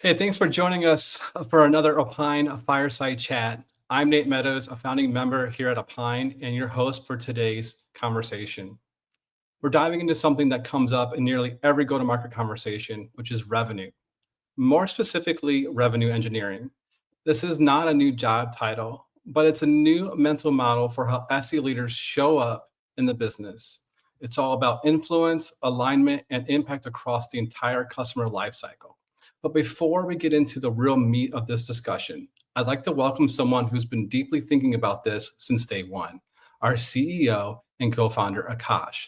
Hey, thanks for joining us for another Opine Fireside Chat. I'm Nate Meadows, a founding member here at Opine, and your host for today's conversation. We're diving into something that comes up in nearly every go-to-market conversation, which is revenue. More specifically, revenue engineering. This is not a new job title, but it's a new mental model for how SE leaders show up in the business. It's all about influence, alignment, and impact across the entire customer lifecycle. But before we get into the real meat of this discussion, I'd like to welcome someone who's been deeply thinking about this since day one, our CEO and co-founder, Akash.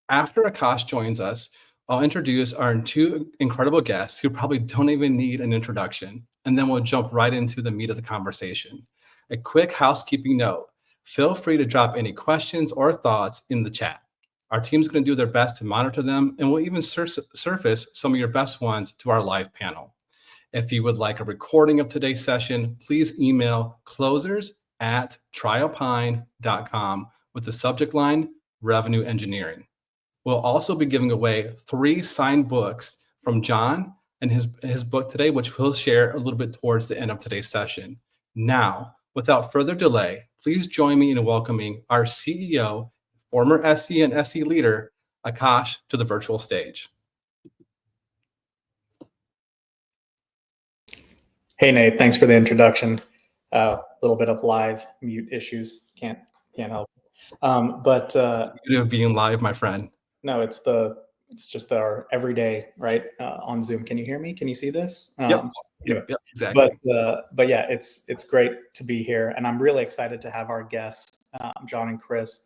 After Akash joins us, I'll introduce our two incredible guests who probably don't even need an introduction, and then we'll jump right into the meat of the conversation. A quick housekeeping note, feel free to drop any questions or thoughts in the chat. Our team's going to do their best to monitor them, and we'll even surface some of your best ones to our live panel. If you would like a recording of today's session, please email closers@tryopine.com with the subject line, Revenue Engineering. We'll also be giving away 3 signed books from John and his book today, which we'll share a little bit towards the end of today's session. Now, without further delay, please join me in welcoming our CEO, former SE and SE leader, Akash, to the virtual stage. Hey, Nate, thanks for the introduction. A little bit of live mute issues, can't help. Beauty of being live, my friend. No, it's just our everyday, right, on Zoom. Can you hear me? Can you see this? Yep, exactly. But yeah, it's great to be here, and I'm really excited to have our guests, John and Chris.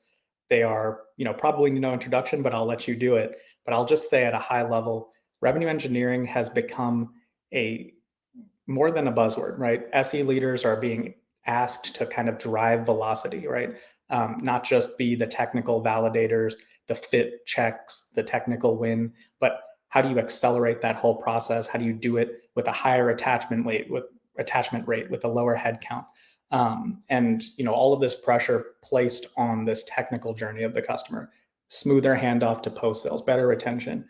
They are, probably no introduction, but I'll let you do it. But I'll just say at a high level, revenue engineering has become more than a buzzword, right? SE leaders are being asked to kind of drive velocity, right? Not just be the technical validators, the fit checks, the technical win, but how do you accelerate that whole process? How do you do it with a higher attachment rate, with a lower headcount? And all of this pressure placed on this technical journey of the customer, smoother handoff to post-sales, better retention.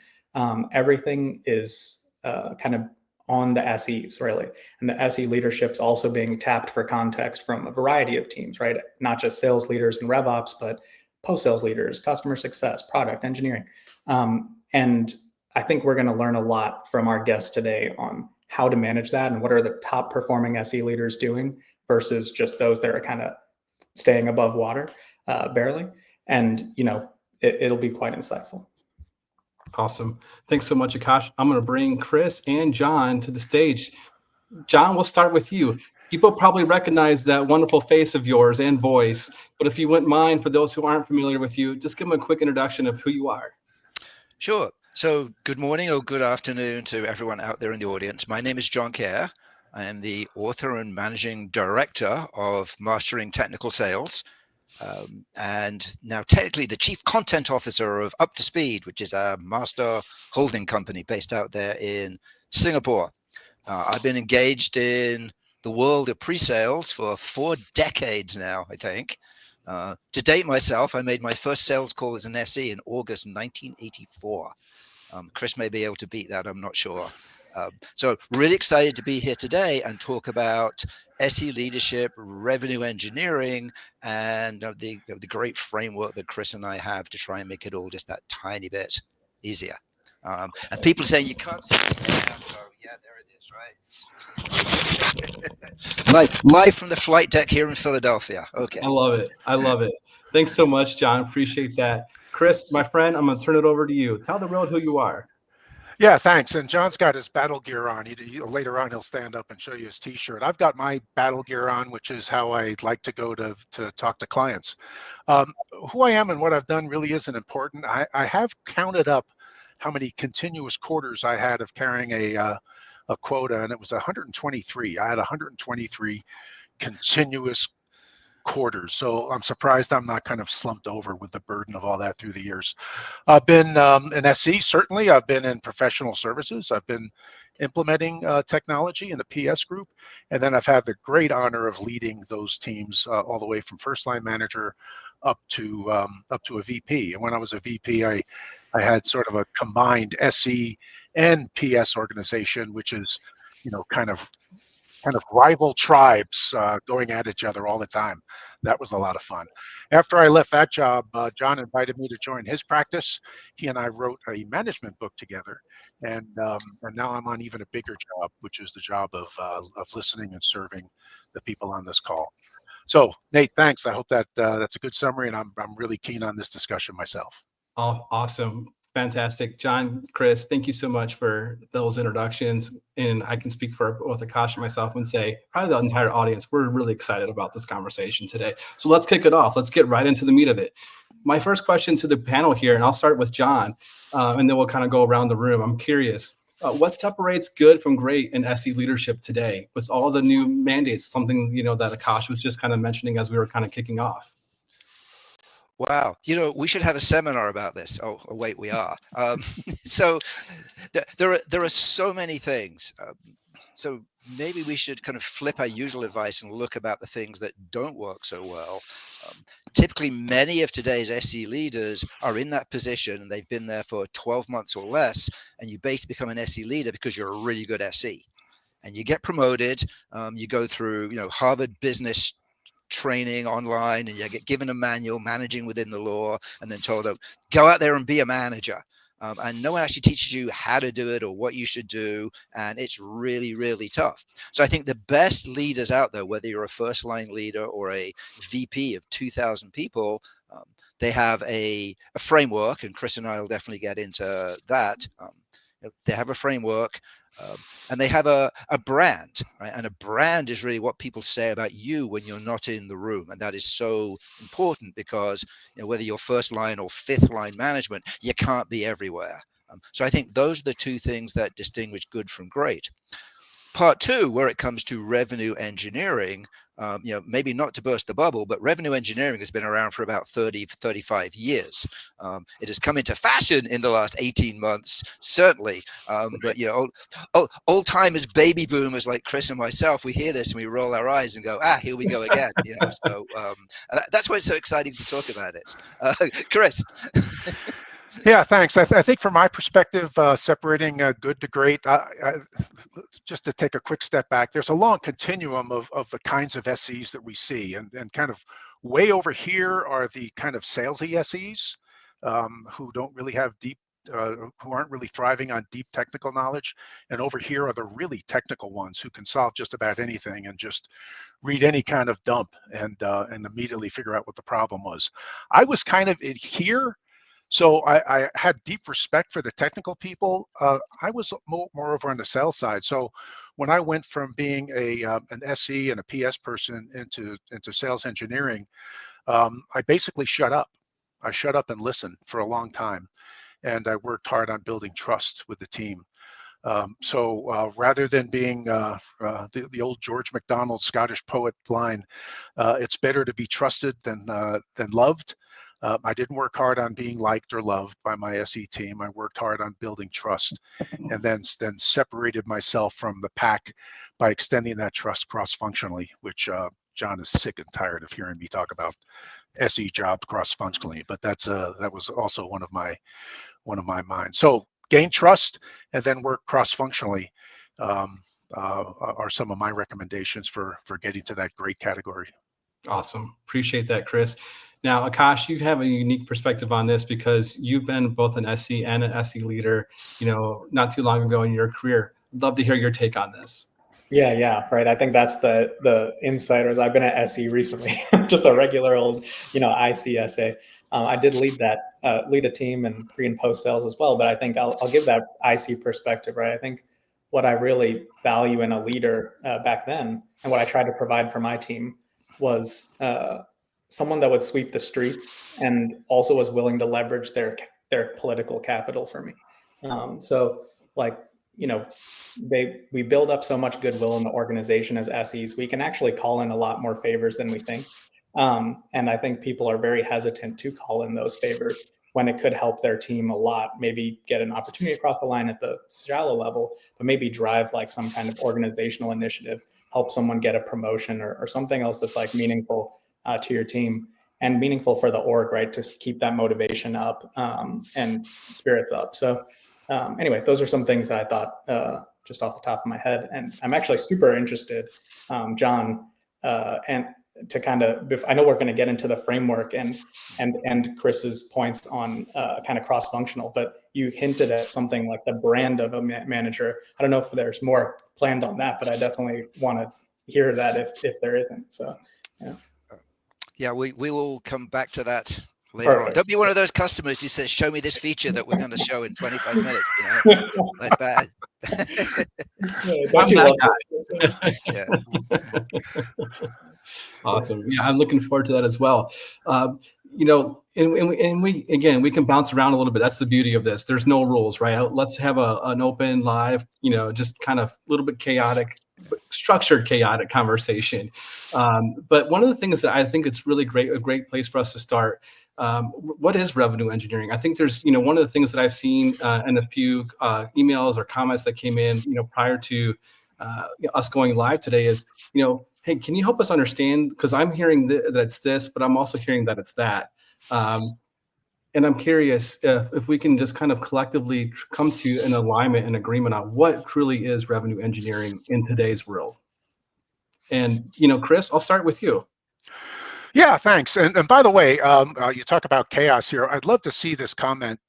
Everything is kind of on the SEs, really. And the SE leadership's also being tapped for context from a variety of teams, right? Not just sales leaders and RevOps, but post-sales leaders, customer success, product engineering. And I think we're going to learn a lot from our guests today on how to manage that and what are the top performing SE leaders doing versus just those that are kind of staying above water, barely. And, it'll be quite insightful. Awesome. Thanks so much, Akash. I'm going to bring Chris and John to the stage. John, we'll start with you. People probably recognize that wonderful face of yours and voice, but if you wouldn't mind, for those who aren't familiar with you, just give them a quick introduction of who you are. Sure. So good morning or good afternoon to everyone out there in the audience. My name is John Kerr. I am the author and managing director of Mastering Technical Sales, and now technically the chief content officer of Up to Speed, which is a master holding company based out there in Singapore. I've been engaged in the world of pre-sales for 4 decades now, I think. To date myself, I made my first sales call as an SE in August 1984. Chris may be able to beat that, I'm not sure. So really excited to be here today and talk about SE leadership, revenue engineering, and the great framework that Chris and I have to try and make it all just that tiny bit easier. And people saying you can't see it, so yeah, there it is, right? Live from the flight deck here in Philadelphia. Okay. I love it. Thanks so much, John. Appreciate that. Chris, my friend, I'm going to turn it over to you. Tell the world who you are. Yeah, thanks. And John's got his battle gear on. Later on, he'll stand up and show you his T-shirt. I've got my battle gear on, which is how I like to go to talk to clients. Who I am and what I've done really isn't important. I have counted up how many continuous quarters I had of carrying a quota, and it was 123. I had 123 continuous quarters. So I'm surprised I'm not kind of slumped over with the burden of all that through the years. I've been an SE, certainly. I've been in professional services. I've been implementing technology in the PS group. And then I've had the great honor of leading those teams all the way from first line manager up to a VP. And when I was a VP, I had sort of a combined SE and PS organization, which is kind of rival tribes going at each other all the time. That was a lot of fun. After I left that job, John invited me to join his practice. He and I wrote a management book together, and now I'm on even a bigger job, which is the job of listening and serving the people on this call. So, Nate, thanks. I hope that that's a good summary, and I'm really keen on this discussion myself. Oh, awesome. Fantastic. John, Chris, thank you so much for those introductions. And I can speak for both Akash and myself and say, probably the entire audience, we're really excited about this conversation today. So let's kick it off. Let's get right into the meat of it. My first question to the panel here, and I'll start with John, and then we'll kind of go around the room. I'm curious, what separates good from great in SE leadership today with all the new mandates, something, that Akash was just kind of mentioning as we were kind of kicking off? Wow. We should have a seminar about this. Oh wait, we are. So there are so many things. So maybe we should kind of flip our usual advice and look about the things that don't work so well. Typically, many of today's SE leaders are in that position and they've been there for 12 months or less, and you basically become an SE leader because you're a really good SE. And you get promoted, you go through, Harvard Business training online, and you get given a manual, managing within the law, and then told, go out there and be a manager. And no one actually teaches you how to do it or what you should do. And it's really, really tough. So I think the best leaders out there, whether you're a first line leader or a VP of 2,000 people, they have a framework, and Chris and I will definitely get into that. They have a framework. And they have a brand, right? And a brand is really what people say about you when you're not in the room. And that is so important because whether you're first line or fifth line management, you can't be everywhere. So I think those are the two things that distinguish good from great. Part two, where it comes to revenue engineering, maybe not to burst the bubble, but revenue engineering has been around for about 35 years. It has come into fashion in the last 18 months, certainly. But old timers, baby boomers like Chris and myself, we hear this and we roll our eyes and go, here we go again. So that's why it's so exciting to talk about it. Chris. Yeah, thanks. I think from my perspective, separating good to great, just to take a quick step back, there's a long continuum of the kinds of SEs that we see. And kind of way over here are the kind of salesy SEs who don't really have deep, who aren't really thriving on deep technical knowledge. And over here are the really technical ones who can solve just about anything and just read any kind of dump and immediately figure out what the problem was. I was kind of in here. So I had deep respect for the technical people. I was more over on the sales side. So when I went from being an SE and a PS person into sales engineering, I basically shut up. I shut up and listened for a long time, and I worked hard on building trust with the team. So rather than being the old George MacDonald Scottish poet line, it's better to be trusted than loved. I didn't work hard on being liked or loved by my SE team. I worked hard on building trust, and then separated myself from the pack by extending that trust cross-functionally, which John is sick and tired of hearing me talk about SE jobs cross-functionally. But that was also one of my minds. So gain trust and then work cross-functionally are some of my recommendations for getting to that great category. Awesome. Appreciate that, Chris. Now, Akash, you have a unique perspective on this because you've been both an SE and an SE leader, not too long ago in your career. I'd love to hear your take on this. Yeah, right. I think that's the insiders. I've been at SE recently, just a regular old, ICSA. I did lead a team in pre and post sales as well, but I think I'll give that IC perspective, right? I think what I really value in a leader back then, and what I tried to provide for my team, was someone that would sweep the streets and also was willing to leverage their political capital for me. We build up so much goodwill in the organization as SEs, we can actually call in a lot more favors than we think. And I think people are very hesitant to call in those favors when it could help their team a lot, maybe get an opportunity across the line at the shallow level, but maybe drive like some kind of organizational initiative, help someone get a promotion or something else that's like meaningful to your team and meaningful for the org, right? To keep that motivation up and spirits up. So anyway, those are some things that I thought just off the top of my head. And I'm actually super interested, John, and to kind of, I know we're going to get into the framework and Chris's points on kind of cross-functional, but you hinted at something like the brand of a manager. I don't know if there's more planned on that, but I definitely want to hear that if there isn't. So, yeah. Yeah, we will come back to that later on. Don't be one of those customers who says, show me this feature that we're going to show in 25 minutes, like that. Don't you love this? Yeah. Awesome. Yeah, I'm looking forward to that as well. And we again, we can bounce around a little bit. That's the beauty of this. There's no rules, right? Let's have an open, live, just kind of a little bit chaotic, but structured chaotic conversation. But one of the things that I think it's really a great place for us to start. What is revenue engineering? I think there's, one of the things that I've seen in a few emails or comments that came in, prior to us going live today is, hey, can you help us understand? Because I'm hearing that it's this, but I'm also hearing that it's that. And I'm curious if we can just kind of collectively come to an alignment and agreement on what truly is revenue engineering in today's world. And, Chris, I'll start with you. Yeah, thanks. And by the way, you talk about chaos here. I'd love to see this comment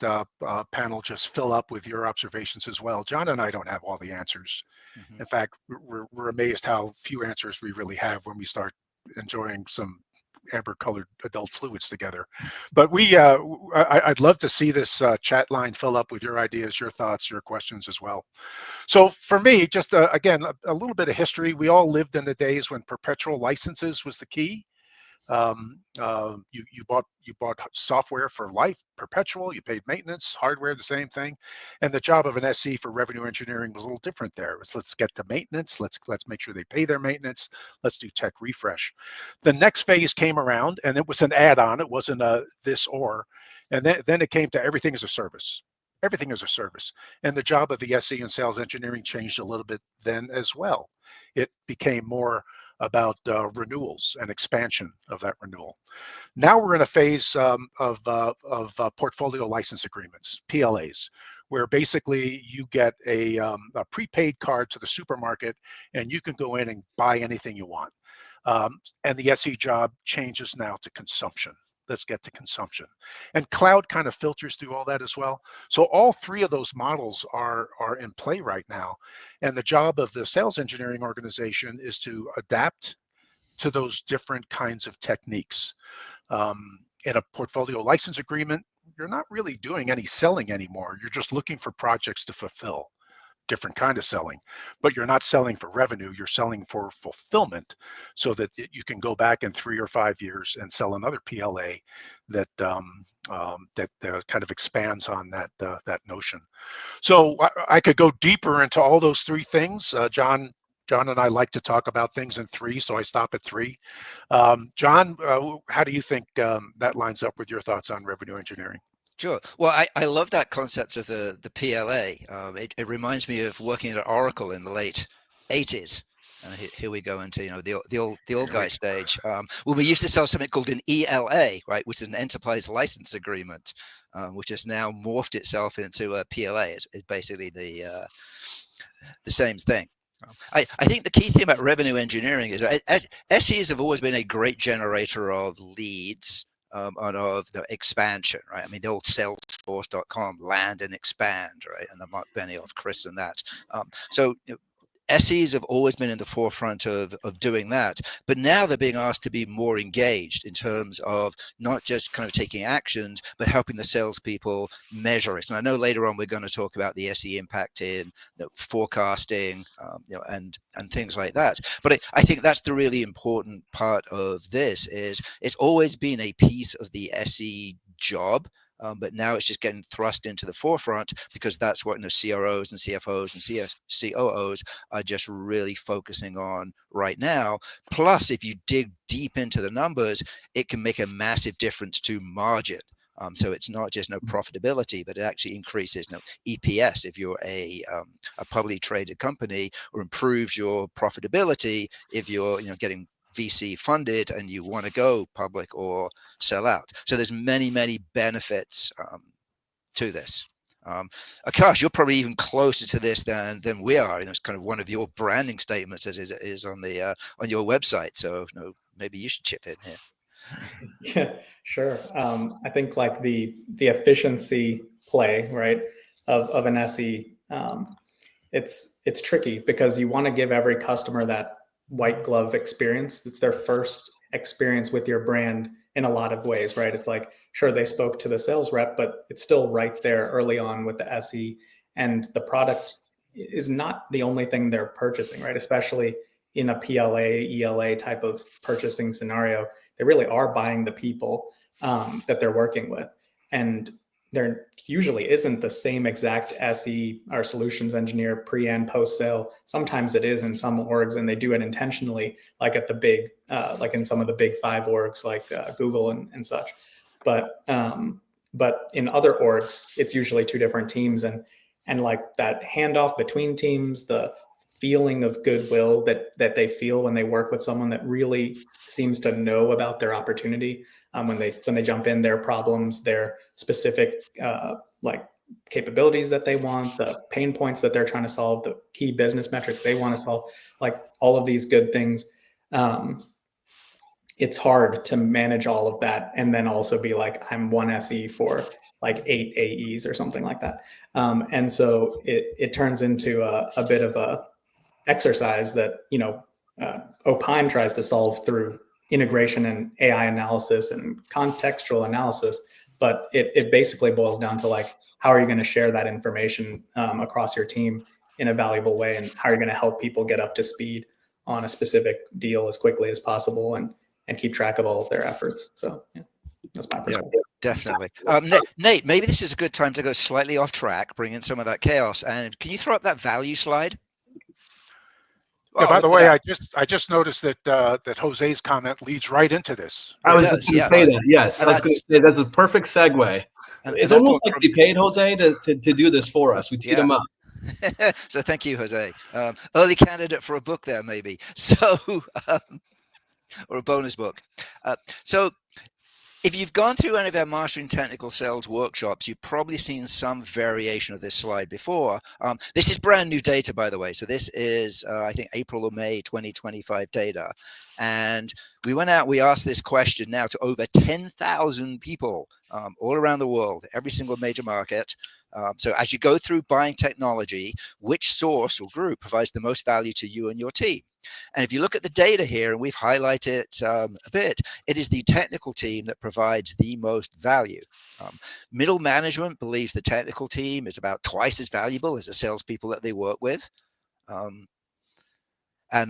panel just fill up with your observations as well. John and I don't have all the answers. Mm-hmm. In fact, we're amazed how few answers we really have when we start enjoying some amber-colored adult fluids together. But I'd love to see this chat line fill up with your ideas, your thoughts, your questions as well. So for me, just again, a little bit of history. We all lived in the days when perpetual licenses was the key. You bought software for life, perpetual. You paid maintenance, hardware, the same thing. And the job of an SE for revenue engineering was a little different there. It was, let's get to maintenance. Let's make sure they pay their maintenance. Let's do tech refresh. The next phase came around, and it was an add-on. It wasn't a this or. And then it came to everything as a service. Everything is a service. And the job of the SE and sales engineering changed a little bit then as well. It became more about renewals and expansion of that renewal. Now we're in a phase of portfolio license agreements, PLAs, where basically you get a prepaid card to the supermarket and you can go in and buy anything you want. And the SE job changes now to consumption. Let's get to consumption. And cloud kind of filters through all that as well. So all three of those models are in play right now. And the job of the sales engineering organization is to adapt to those different kinds of techniques. In a portfolio license agreement, you're not really doing any selling anymore. You're just looking for projects to fulfill. Different kind of selling, but you're not selling for revenue, you're selling for fulfillment, so that you can go back in 3 or 5 years and sell another PLA that kind of expands on that notion. So I could go deeper into all those three things. John and I like to talk about things in three, so I stop at three. John, how do you think that lines up with your thoughts on revenue engineering? Sure. Well, I love that concept of the PLA. It reminds me of working at Oracle in the late 80s. Here we go into the old guy stage. Well, we used to sell something called an ELA, right, which is an enterprise license agreement, which has now morphed itself into a PLA. It's basically the same thing. I think the key thing about revenue engineering is SEs have always been a great generator of leads. And of the expansion, right? I mean, the old Salesforce.com, land and expand, right? And Mark Benioff, Chris, and that. So SEs have always been in the forefront of doing that, but now they're being asked to be more engaged in terms of not just kind of taking actions, but helping the salespeople measure it. And I know later on we're going to talk about the SE impact in forecasting, and things like that. But I think that's the really important part of this. Is it's always been a piece of the SE job. But now it's just getting thrust into the forefront because that's what CROs and CFOs and COOs are just really focusing on right now. Plus, if you dig deep into the numbers, it can make a massive difference to margin. So it's not just profitability, but it actually increases EPS if you're a publicly traded company, or improves your profitability if you're getting VC funded and you want to go public or sell out. So there's many benefits to this. Akash, you're probably even closer to this than we are. It's kind of one of your branding statements as is on the on your website. So maybe you should chip in here. Yeah, sure. I think like the efficiency play, right, of an SE, it's tricky because you want to give every customer that white glove experience. It's their first experience with your brand in a lot of ways, right? It's like, sure, they spoke to the sales rep, but it's still right there early on with the SE, and the product is not the only thing they're purchasing, right? Especially in a PLA, ELA type of purchasing scenario, they really are buying the people that they're working with. And there usually isn't the same exact SE or solutions engineer pre and post sale. Sometimes it is in some orgs, and they do it intentionally, like at the big, like in some of the big 5 orgs, like Google and such. But in other orgs, it's usually 2 different teams, and like that handoff between teams, the feeling of goodwill that they feel when they work with someone that really seems to know about their opportunity, when they jump in, their problems, their specific like capabilities that they want, the pain points that they're trying to solve, the key business metrics they want to solve, like all of these good things. It's hard to manage all of that and then also be like, I'm one SE for like 8 AEs or something like that. And so it turns into a bit of a exercise that, Opine tries to solve through integration and AI analysis and contextual analysis. But it basically boils down to like, how are you going to share that information across your team in a valuable way? And how are you going to help people get up to speed on a specific deal as quickly as possible and keep track of all of their efforts? So yeah, that's my perspective. Yeah, definitely. Nate, maybe this is a good time to go slightly off track, bring in some of that chaos. And can you throw up that value slide? Yeah, by the way, I just noticed that that Jose's comment leads right into this. I was just going to say that. Yes, I was going to say that's a perfect segue. It's almost like we paid Jose to do this for us. We teed him up. So thank you, Jose. Early candidate for a book there, maybe. So, or a bonus book. So if you've gone through any of our Mastering Technical Sales workshops, you've probably seen some variation of this slide before. This is brand new data, by the way. So this is, I think, April or May 2025 data. And we went out, we asked this question now to over 10,000 people all around the world, every single major market. So as you go through buying technology, which source or group provides the most value to you and your team? And if you look at the data here, and we've highlighted it a bit, it is the technical team that provides the most value. Middle management believes the technical team is about twice as valuable as the salespeople that they work with. And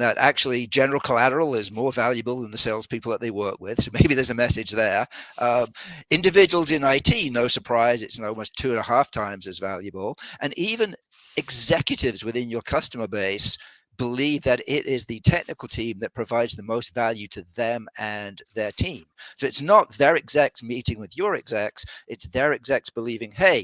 that actually general collateral is more valuable than the salespeople that they work with. So maybe there's a message there. Individuals in IT, no surprise, it's almost 2.5 times as valuable. And even executives within your customer base believe that it is the technical team that provides the most value to them and their team. So it's not their execs meeting with your execs, it's their execs believing, hey,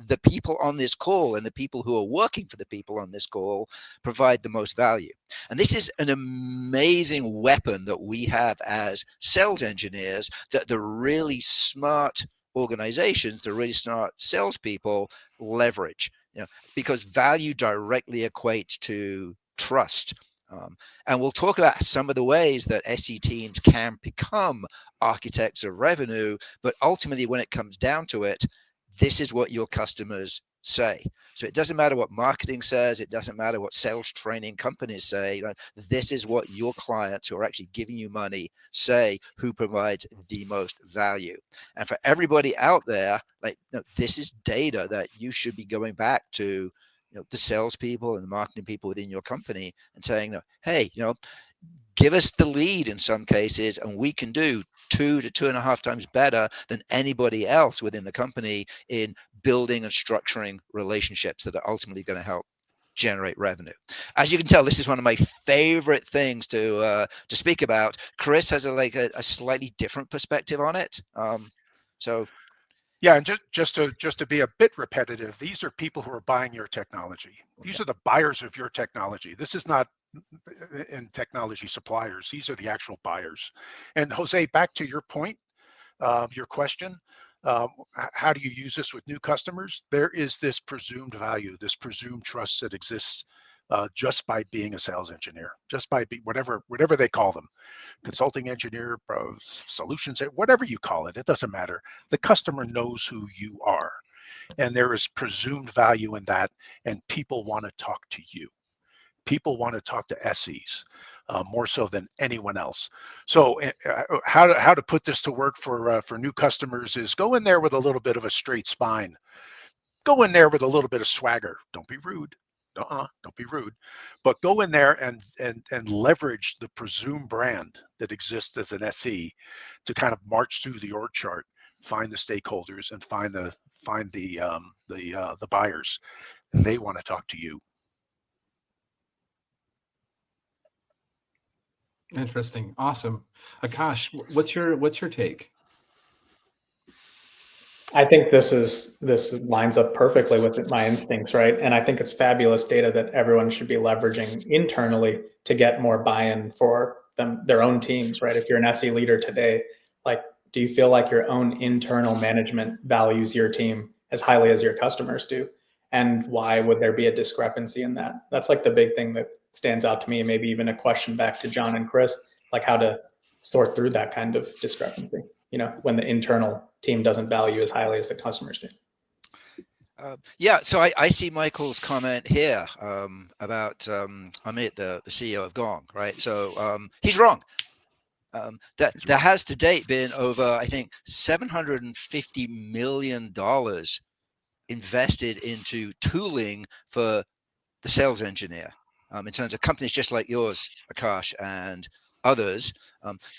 the people on this call and the people who are working for the people on this call provide the most value. And this is an amazing weapon that we have as sales engineers, that the really smart organizations, the really smart salespeople leverage, because value directly equates to trust. And we'll talk about some of the ways that SE teams can become architects of revenue, but ultimately when it comes down to it, this is what your customers say. So it doesn't matter what marketing says, it doesn't matter what sales training companies say, this is what your clients who are actually giving you money say, who provides the most value. And for everybody out there, this is data that you should be going back to the salespeople and the marketing people within your company and saying, hey, give us the lead in some cases, and we can do 2 to 2.5 times better than anybody else within the company in building and structuring relationships that are ultimately going to help generate revenue. As you can tell, this is one of my favorite things to speak about. Chris has a slightly different perspective on it. Yeah, and just to be a bit repetitive, these are people who are buying your technology. These are the buyers of your technology. This is not in technology suppliers. These are the actual buyers. And Jose, back to your point, your question, How do you use this with new customers? There is this presumed value, this presumed trust that exists just by being a sales engineer, just by whatever they call them, consulting engineer, solutions, whatever you call it, it doesn't matter. The customer knows who you are, and there is presumed value in that, and people want to talk to you. People want to talk to SEs more so than anyone else. So how to put this to work for new customers is go in there with a little bit of a straight spine. Go in there with a little bit of swagger. Don't be rude. Don't be rude. But go in there and leverage the presumed brand that exists as an SE to kind of march through the org chart, find the stakeholders, and find the buyers. They want to talk to you. Interesting. Awesome. Akash, what's your take? I think this lines up perfectly with my instincts, right? And I think it's fabulous data that everyone should be leveraging internally to get more buy-in for their own teams, right? If you're an SE leader today, like, do you feel like your own internal management values your team as highly as your customers do? And why would there be a discrepancy in that? That's like the big thing that stands out to me. Maybe even a question back to John and Chris, like how to sort through that kind of discrepancy, when the internal team doesn't value as highly as the customers do. Yeah, so I see Michael's comment here about Amit, the CEO of Gong, right? So he's wrong. There has to date been over, I think, $750 million invested into tooling for the sales engineer in terms of companies just like yours, Akash, and others.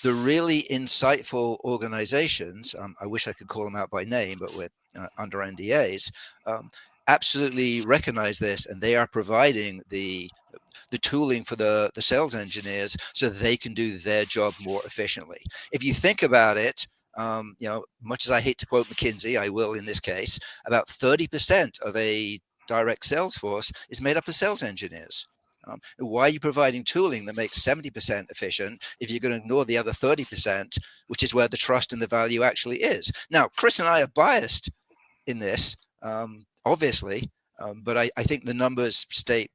The really insightful organizations, I wish I could call them out by name, but we're under NDAs, absolutely recognize this, and they are providing the tooling for the sales engineers so they can do their job more efficiently. If you think about it, much as I hate to quote McKinsey, I will in this case, about 30% of a direct sales force is made up of sales engineers. Why are you providing tooling that makes 70% efficient if you're going to ignore the other 30%, which is where the trust and the value actually is? Now, Chris and I are biased in this, obviously, but I think the numbers state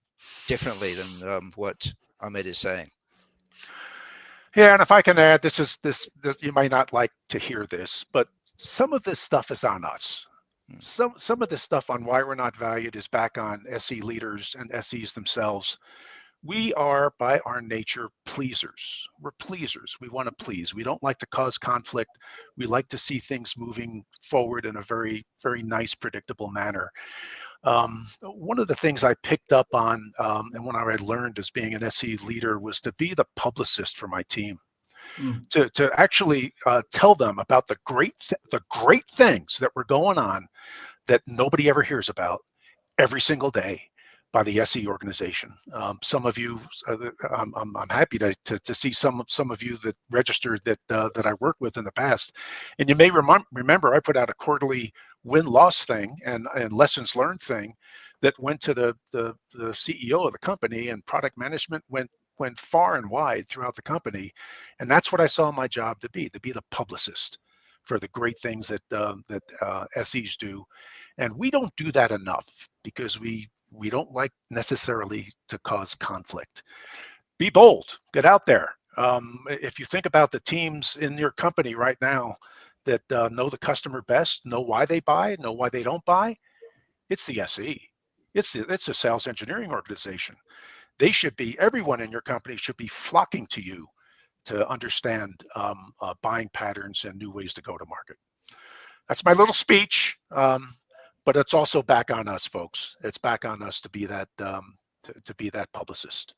differently than what Amit is saying. Yeah, and if I can add, this you might not like to hear this, but some of this stuff is on us. Some of this stuff on why we're not valued is back on SE leaders and SEs themselves. We are, by our nature, pleasers. We're pleasers. We want to please. We don't like to cause conflict. We like to see things moving forward in a very, very nice, predictable manner. One of the things I picked up on and when I learned as being an SE leader was to be the publicist for my team. To actually tell them about the great things that were going on that nobody ever hears about every single day by the SE organization. Some of you, I'm happy to see some of you that registered that I worked with in the past, and you may remember I put out a quarterly win-loss thing and lessons learned thing that went to the CEO of the company, and product management went far and wide throughout the company. And that's what I saw my job to be the publicist for the great things that SEs do. And we don't do that enough because we don't like necessarily to cause conflict. Be bold, get out there. If you think about the teams in your company right now that know the customer best, know why they buy, know why they don't buy, it's the SE. It's a sales engineering organization. Everyone in your company should be flocking to you to understand buying patterns and new ways to go to market. That's my little speech, but it's also back on us, folks. It's back on us to be that to be that publicist.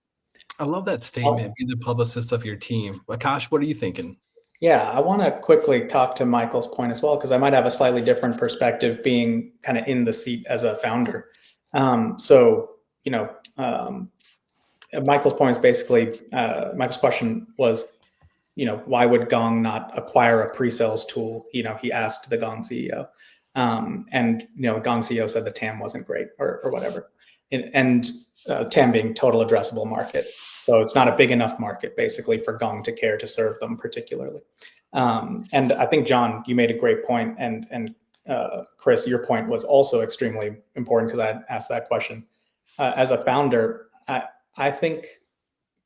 I love that statement, be the publicist of your team. Akash, what are you thinking? Yeah, I want to quickly talk to Michael's point as well, because I might have a slightly different perspective being kind of in the seat as a founder. Michael's point is basically, Michael's question was, why would Gong not acquire a pre-sales tool? He asked the Gong CEO, and Gong CEO said the TAM wasn't great or whatever, and TAM being total addressable market. So it's not a big enough market basically for Gong to care to serve them particularly. And I think, John, you made a great point, and Chris, your point was also extremely important because I asked that question. As a founder, I think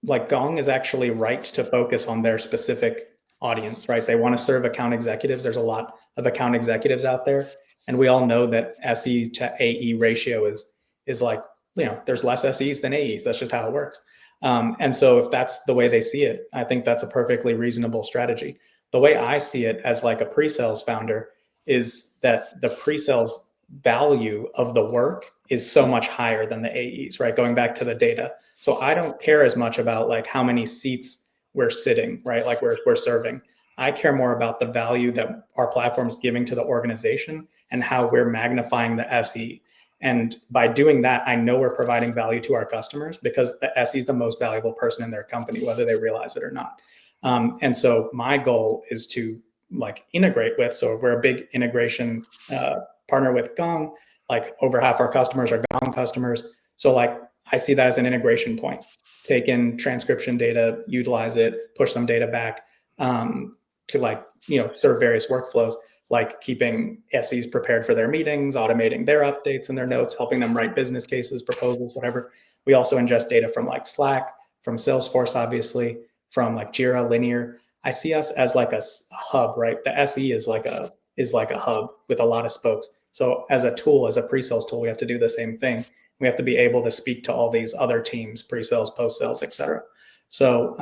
like Gong is actually right to focus on their specific audience, right? They want to serve account executives. There's a lot of account executives out there. And we all know that SE to AE ratio is like, there's less SEs than AEs. That's just how it works. And so if that's the way they see it, I think that's a perfectly reasonable strategy. The way I see it as like a pre-sales founder is that the pre-sales value of the work is so much higher than the AEs, right? Going back to the data. So I don't care as much about like how many seats we're sitting, right? Like we're serving. I care more about the value that our platform is giving to the organization and how we're magnifying the SE. And by doing that, I know we're providing value to our customers because the SE is the most valuable person in their company, whether they realize it or not. And so my goal is to like integrate with, so we're a big integration partner with Gong, like over half our customers are Gong customers. So like, I see that as an integration point. Take in transcription data, utilize it, push some data back to like, serve various workflows, like keeping SEs prepared for their meetings, automating their updates and their notes, helping them write business cases, proposals, whatever. We also ingest data from like Slack, from Salesforce, obviously, from like Jira, Linear. I see us as like a hub, right? The SE is like a hub with a lot of spokes. So as a tool, as a pre-sales tool, we have to do the same thing. We have to be able to speak to all these other teams, pre-sales, post-sales, et cetera. So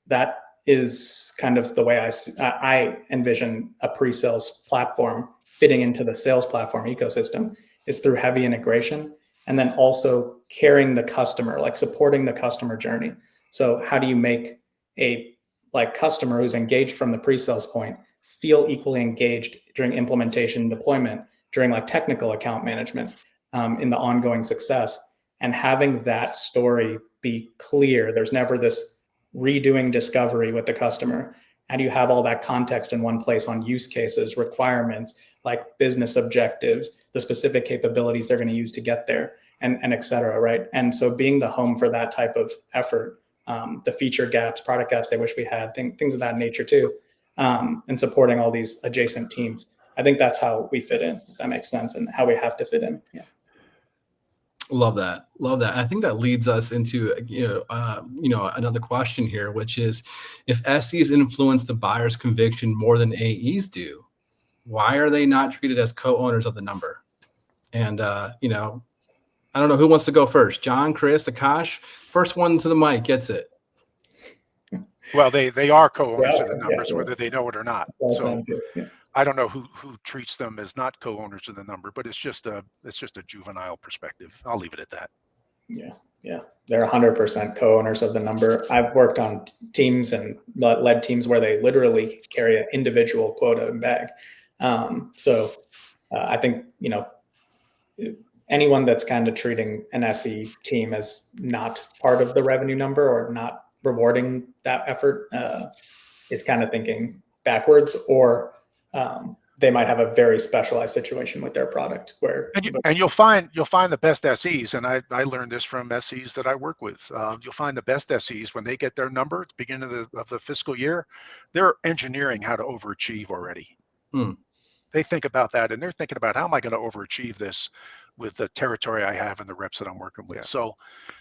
that is kind of the way I envision a pre-sales platform fitting into the sales platform ecosystem is through heavy integration and then also carrying the customer, like supporting the customer journey. So how do you make a like customer who's engaged from the pre-sales point feel equally engaged during implementation, deployment, during like technical account management, in the ongoing success, and having that story be clear. There's never this redoing discovery with the customer. How do you have all that context in one place on use cases, requirements, like business objectives, the specific capabilities they're going to use to get there, and et cetera, right? And so being the home for that type of effort, the feature gaps, product gaps they wish we had, things of that nature too, and supporting all these adjacent teams. I think that's how we fit in, if that makes sense, and how we have to fit in. Yeah. Love that. Love that. I think that leads us into, another question here, which is if SEs influence the buyer's conviction more than AEs do, why are they not treated as co-owners of the number? And, I don't know who wants to go first. John, Chris, Akash, first one to the mic gets it. Well, they are co-owners of the numbers, whether they know it or not. So I don't know who treats them as not co-owners of the number, but it's just a juvenile perspective. I'll leave it at that. Yeah, they're 100% co-owners of the number. I've worked on teams and led teams where they literally carry an individual quota and bag. So I think anyone that's kind of treating an SE team as not part of the revenue number or not rewarding that effort is kind of thinking backwards, or they might have a very specialized situation with their product where and you'll find the best SEs, and I learned this from SEs that I work with. You'll find the best SEs when they get their number at the beginning of the fiscal year, they're engineering how to overachieve already. They think about that, and they're thinking about how am I going to overachieve this with the territory I have and the reps that I'm working with. Yeah. So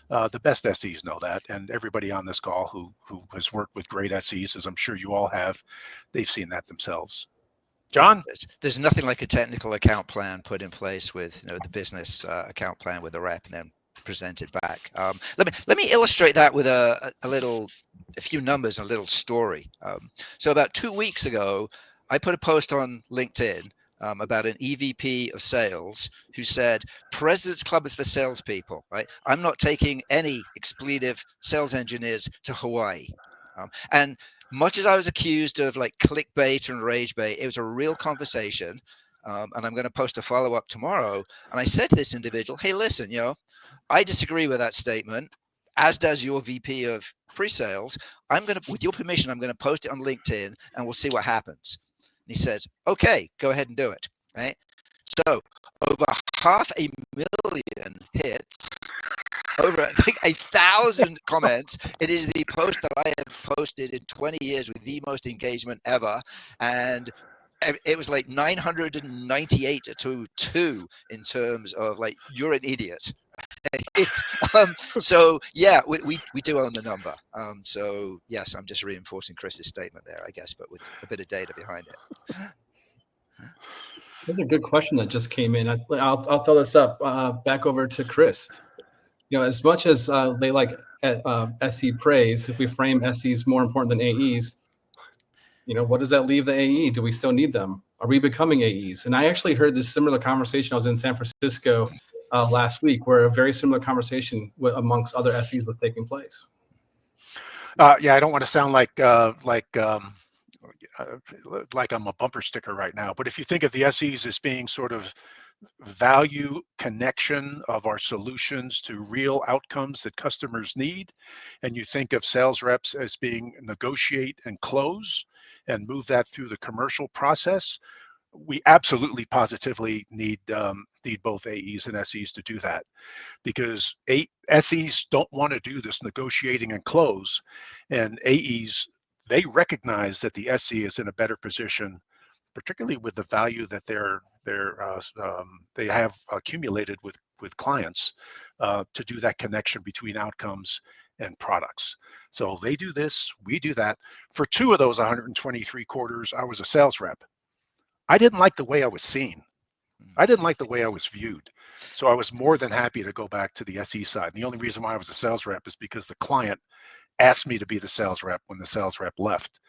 the best SEs know that, and everybody on this call who has worked with great SEs, as I'm sure you all have, they've seen that themselves. John? There's nothing like a technical account plan put in place with the business account plan with a rep and then presented back. Let me illustrate that with a few numbers and a little story. So about 2 weeks ago, I put a post on LinkedIn about an EVP of sales who said, President's Club is for salespeople, right? I'm not taking any expletive sales engineers to Hawaii. And much as I was accused of like clickbait and rage bait, it was a real conversation. And I'm going to post a follow-up tomorrow. And I said to this individual, hey, listen, I disagree with that statement, as does your VP of pre-sales. With your permission, I'm going to post it on LinkedIn and we'll see what happens. And he says, okay, go ahead and do it. Right. So over 500,000 hits, over 1,000 comments. It is the post that I have posted in 20 years with the most engagement ever. And it was like 998 to 2 in terms of like, you're an idiot. So yeah, we do own the number. So yes, I'm just reinforcing Chris's statement there, I guess, but with a bit of data behind it. That's a good question that just came in. I'll throw this up back over to Chris. As much as they like SE praise, if we frame SEs more important than AEs, what does that leave the AE? Do we still need them? Are we becoming AEs? And I actually heard this similar conversation. I was in San Francisco last week, where a very similar conversation amongst other SEs was taking place. Yeah, I don't want to sound like I'm a bumper sticker right now, but if you think of the SEs as being sort of value connection of our solutions to real outcomes that customers need, and you think of sales reps as being negotiate and close and move that through the commercial process, we absolutely positively need both AEs and SEs to do that, because SEs don't want to do this negotiating and close, and AEs, they recognize that the SE is in a better position, particularly with the value that they have accumulated with clients, to do that connection between outcomes and products. So they do this, we do that. For 2 of those 123 quarters, I was a sales rep. I didn't like the way I was seen. I didn't like the way I was viewed. So I was more than happy to go back to the SE side. And the only reason why I was a sales rep is because the client asked me to be the sales rep when the sales rep left.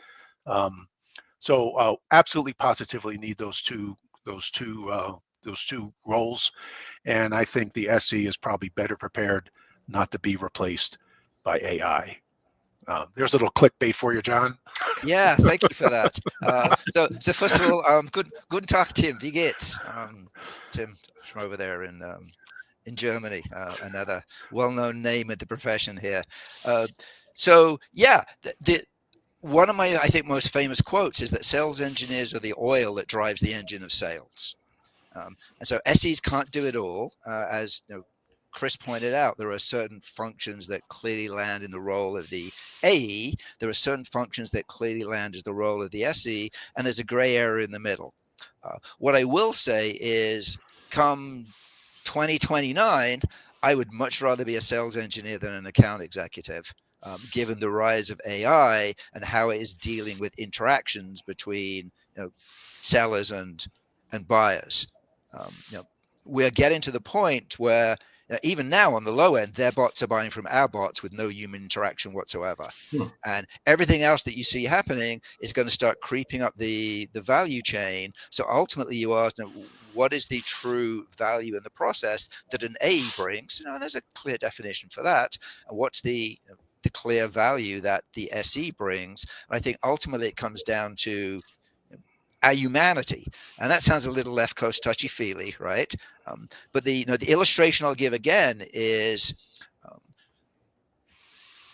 So absolutely positively need those two roles. And I think the SE is probably better prepared not to be replaced by AI. There's a little clickbait for you, John. Yeah, thank you for that. So first of all, guten Tag, Tim. Wie geht's? Tim from over there in Germany, another well-known name in the profession here. So yeah, one of my, I think, most famous quotes is that sales engineers are the oil that drives the engine of sales. And so SEs can't do it all. As Chris pointed out, there are certain functions that clearly land in the role of the AE. There are certain functions that clearly land as the role of the SE, and there's a gray area in the middle. What I will say is, come 2029, I would much rather be a sales engineer than an account executive, given the rise of AI and how it is dealing with interactions between sellers and buyers. We're getting to the point where even now on the low end, their bots are buying from our bots with no human interaction whatsoever. And everything else that you see happening is going to start creeping up the value chain. So ultimately you ask, what is the true value in the process that an AE brings? There's a clear definition for that. And what's the clear value that the SE brings? And I think ultimately it comes down to our humanity, and that sounds a little left coast touchy-feely, right? But the illustration I'll give again is,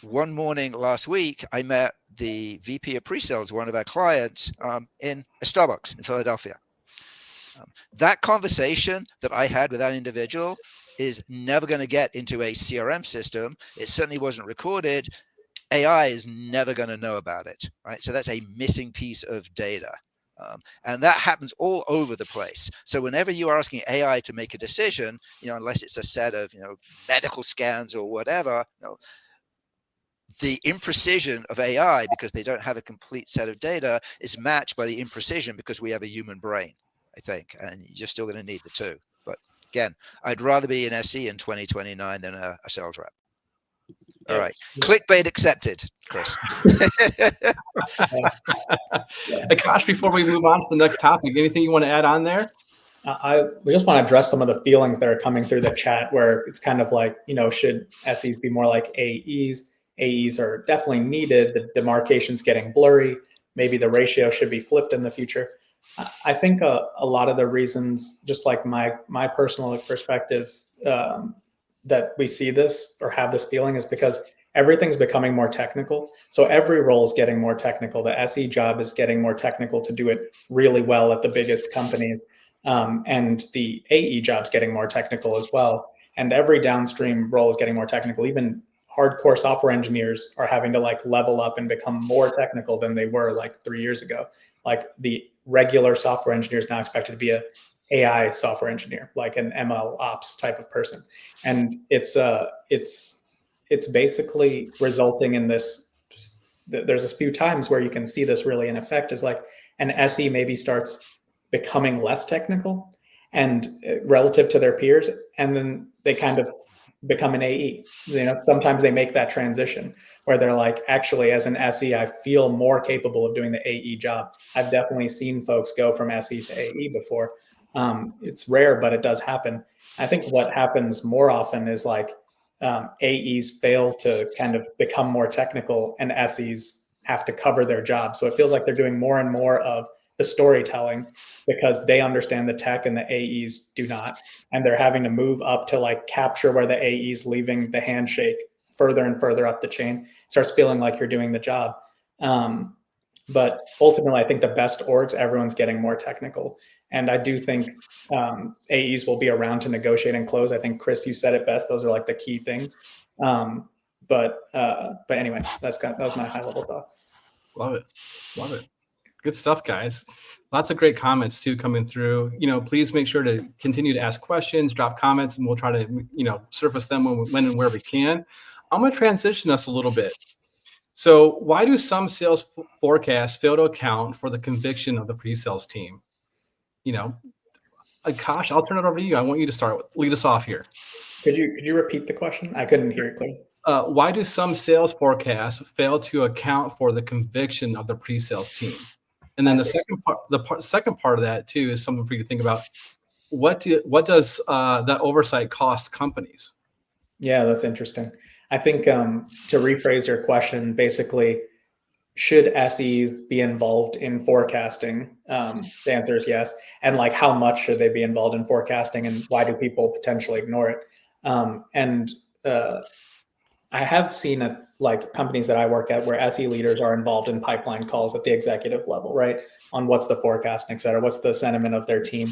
one morning last week I met the VP of Presales, one of our clients, in a Starbucks in Philadelphia. That conversation that I had with that individual is never going to get into a CRM system. It certainly wasn't recorded. AI is never going to know about it, right? So that's a missing piece of data. And that happens all over the place. So whenever you are asking AI to make a decision, unless it's a set of, medical scans or whatever, the imprecision of AI, because they don't have a complete set of data, is matched by the imprecision because we have a human brain, I think, and you're still going to need the two. But again, I'd rather be an SE in 2029 than a sales rep. All right. Clickbait accepted, Chris. Akash, before we move on to the next topic, anything you want to add on there? We just want to address some of the feelings that are coming through the chat, where it's kind of like, should SEs be more like AEs? AEs are definitely needed. The demarcation's getting blurry. Maybe the ratio should be flipped in the future. I think a lot of the reasons, just like my personal perspective, that we see this or have this feeling is because everything's becoming more technical. So every role is getting more technical. The SE job is getting more technical to do it really well at the biggest companies. And the AE job's getting more technical as well. And every downstream role is getting more technical. Even hardcore software engineers are having to like level up and become more technical than they were like 3 years ago. Like the regular software engineer is now expected to be a AI software engineer, like an ML ops type of person. And it's basically resulting in this. There's a few times where you can see this really in effect, is like an SE maybe starts becoming less technical and relative to their peers, and then they kind of become an AE. You know, sometimes they make that transition where they're like, actually, as an SE, I feel more capable of doing the AE job. I've definitely seen folks go from SE to AE before. It's rare, but it does happen. I think what happens more often is like AEs fail to kind of become more technical, and SEs have to cover their job. So it feels like they're doing more and more of the storytelling because they understand the tech and the AEs do not. And they're having to move up to like capture where the AEs leaving the handshake further and further up the chain. It starts feeling like you're doing the job. But ultimately, I think the best orgs, everyone's getting more technical. And I do think AEs will be around to negotiate and close. I think, Chris, you said it best. Those are like the key things. But anyway, that was my high level thoughts. Love it. Love it. Good stuff, guys. Lots of great comments too coming through. You know, please make sure to continue to ask questions, drop comments, and we'll try to, you know, surface them when and where we can. I'm going to transition us a little bit. So why do some sales forecasts fail to account for the conviction of the pre-sales team? You know, Akash, I'll turn it over to you. I want you to lead us off here. Could you repeat the question? I couldn't hear it clearly. Why do some sales forecasts fail to account for the conviction of the pre-sales team? And then the second part of that too is something for you to think about. What does that oversight cost companies? Yeah, that's interesting. I think to rephrase your question, basically, should SEs be involved in forecasting? The answer is yes. And like, how much should they be involved in forecasting, and why do people potentially ignore it? I have seen like companies that I work at where SE leaders are involved in pipeline calls at the executive level, right? On what's the forecast, et cetera, what's the sentiment of their team.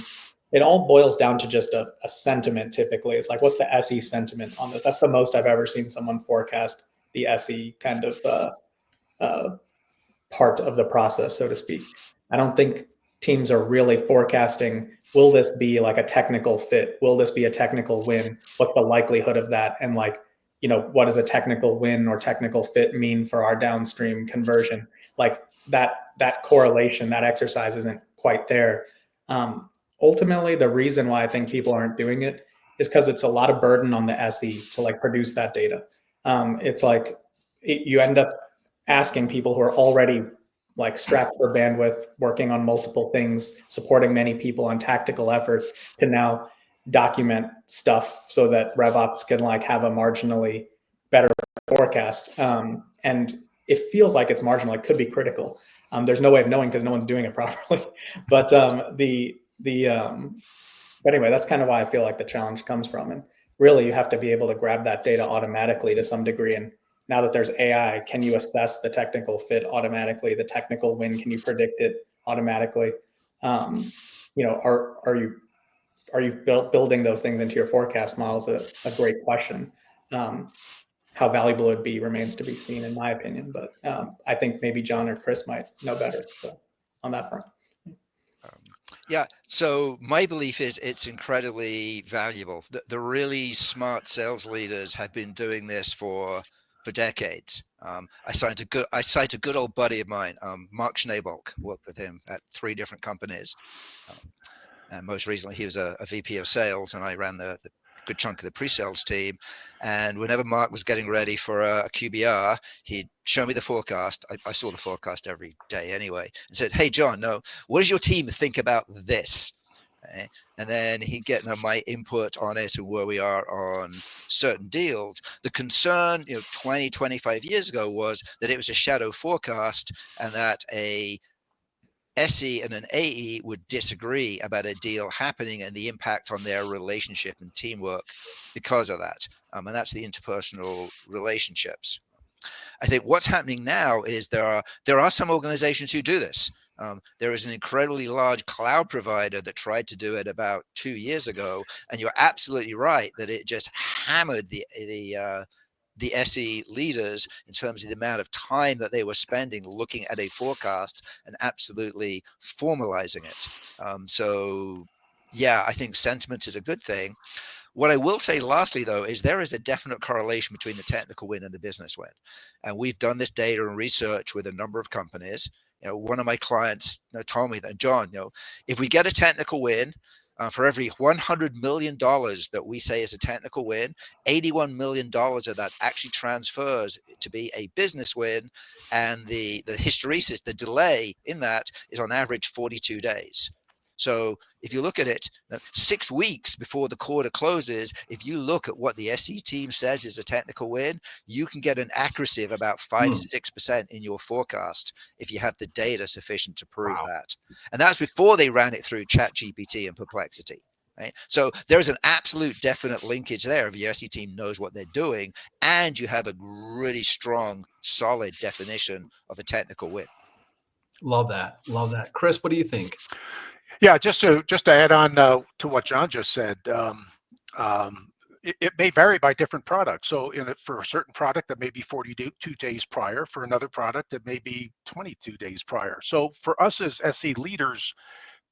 It all boils down to just a sentiment typically. It's like, what's the SE sentiment on this? That's the most I've ever seen someone forecast the SE kind of part of the process, so to speak. I don't think teams are really forecasting, will this be like a technical fit? Will this be a technical win? What's the likelihood of that? And like, you know, what does a technical win or technical fit mean for our downstream conversion? Like that correlation, that exercise isn't quite there. Ultimately, the reason why I think people aren't doing it is because it's a lot of burden on the SE to like produce that data. It's like you end up asking people who are already like strapped for bandwidth, working on multiple things, supporting many people on tactical efforts, to now document stuff so that RevOps can like have a marginally better forecast. And it feels like it's marginal, it could be critical. There's no way of knowing because no one's doing it properly. But but anyway, that's kind of why I feel like the challenge comes from. And really, you have to be able to grab that data automatically to some degree. And now that there's AI, can you assess the technical fit automatically? The technical win, can you predict it automatically? You know, are you building those things into your forecast models? A great question. How valuable it would be remains to be seen, in my opinion. But I think maybe John or Chris might know better on that front. Yeah, so my belief is it's incredibly valuable. The really smart sales leaders have been doing this for decades. I cite a good old buddy of mine, Mark Schneebolk. Worked with him at 3 different companies, and most recently he was a VP of sales, and I ran the good chunk of the pre-sales team. And whenever Mark was getting ready for a QBR, he'd show me the forecast. I saw the forecast every day anyway, and said, "Hey, John, no, what does your team think about this?" And then he'd get my input on it and where we are on certain deals. The concern, 20, 25 years ago was that it was a shadow forecast and that a SE and an AE would disagree about a deal happening and the impact on their relationship and teamwork because of that. And that's the interpersonal relationships. I think what's happening now is there are some organizations who do this. There is an incredibly large cloud provider that tried to do it about 2 years ago, and you're absolutely right that it just hammered the the SE leaders in terms of the amount of time that they were spending looking at a forecast and absolutely formalizing it. So yeah, I think sentiment is a good thing. What I will say lastly, though, is there is a definite correlation between the technical win and the business win. And we've done this data and research with a number of companies. One of my clients told me that, John, if we get a technical win, for every $100 million that we say is a technical win, $81 million of that actually transfers to be a business win. And the hysteresis, the delay in that is on average 42 days. So if you look at it, 6 weeks before the quarter closes, if you look at what the SE team says is a technical win, you can get an accuracy of about 5 to 6% in your forecast if you have the data sufficient to prove that. And that's before they ran it through ChatGPT and Perplexity. Right? So there's an absolute definite linkage there if your SE team knows what they're doing and you have a really strong, solid definition of a technical win. Love that. Love that. Chris, what do you think? Yeah, just to add on to what John just said, it may vary by different products. So for a certain product, that may be 42 days prior. For another product, it may be 22 days prior. So for us as SE leaders,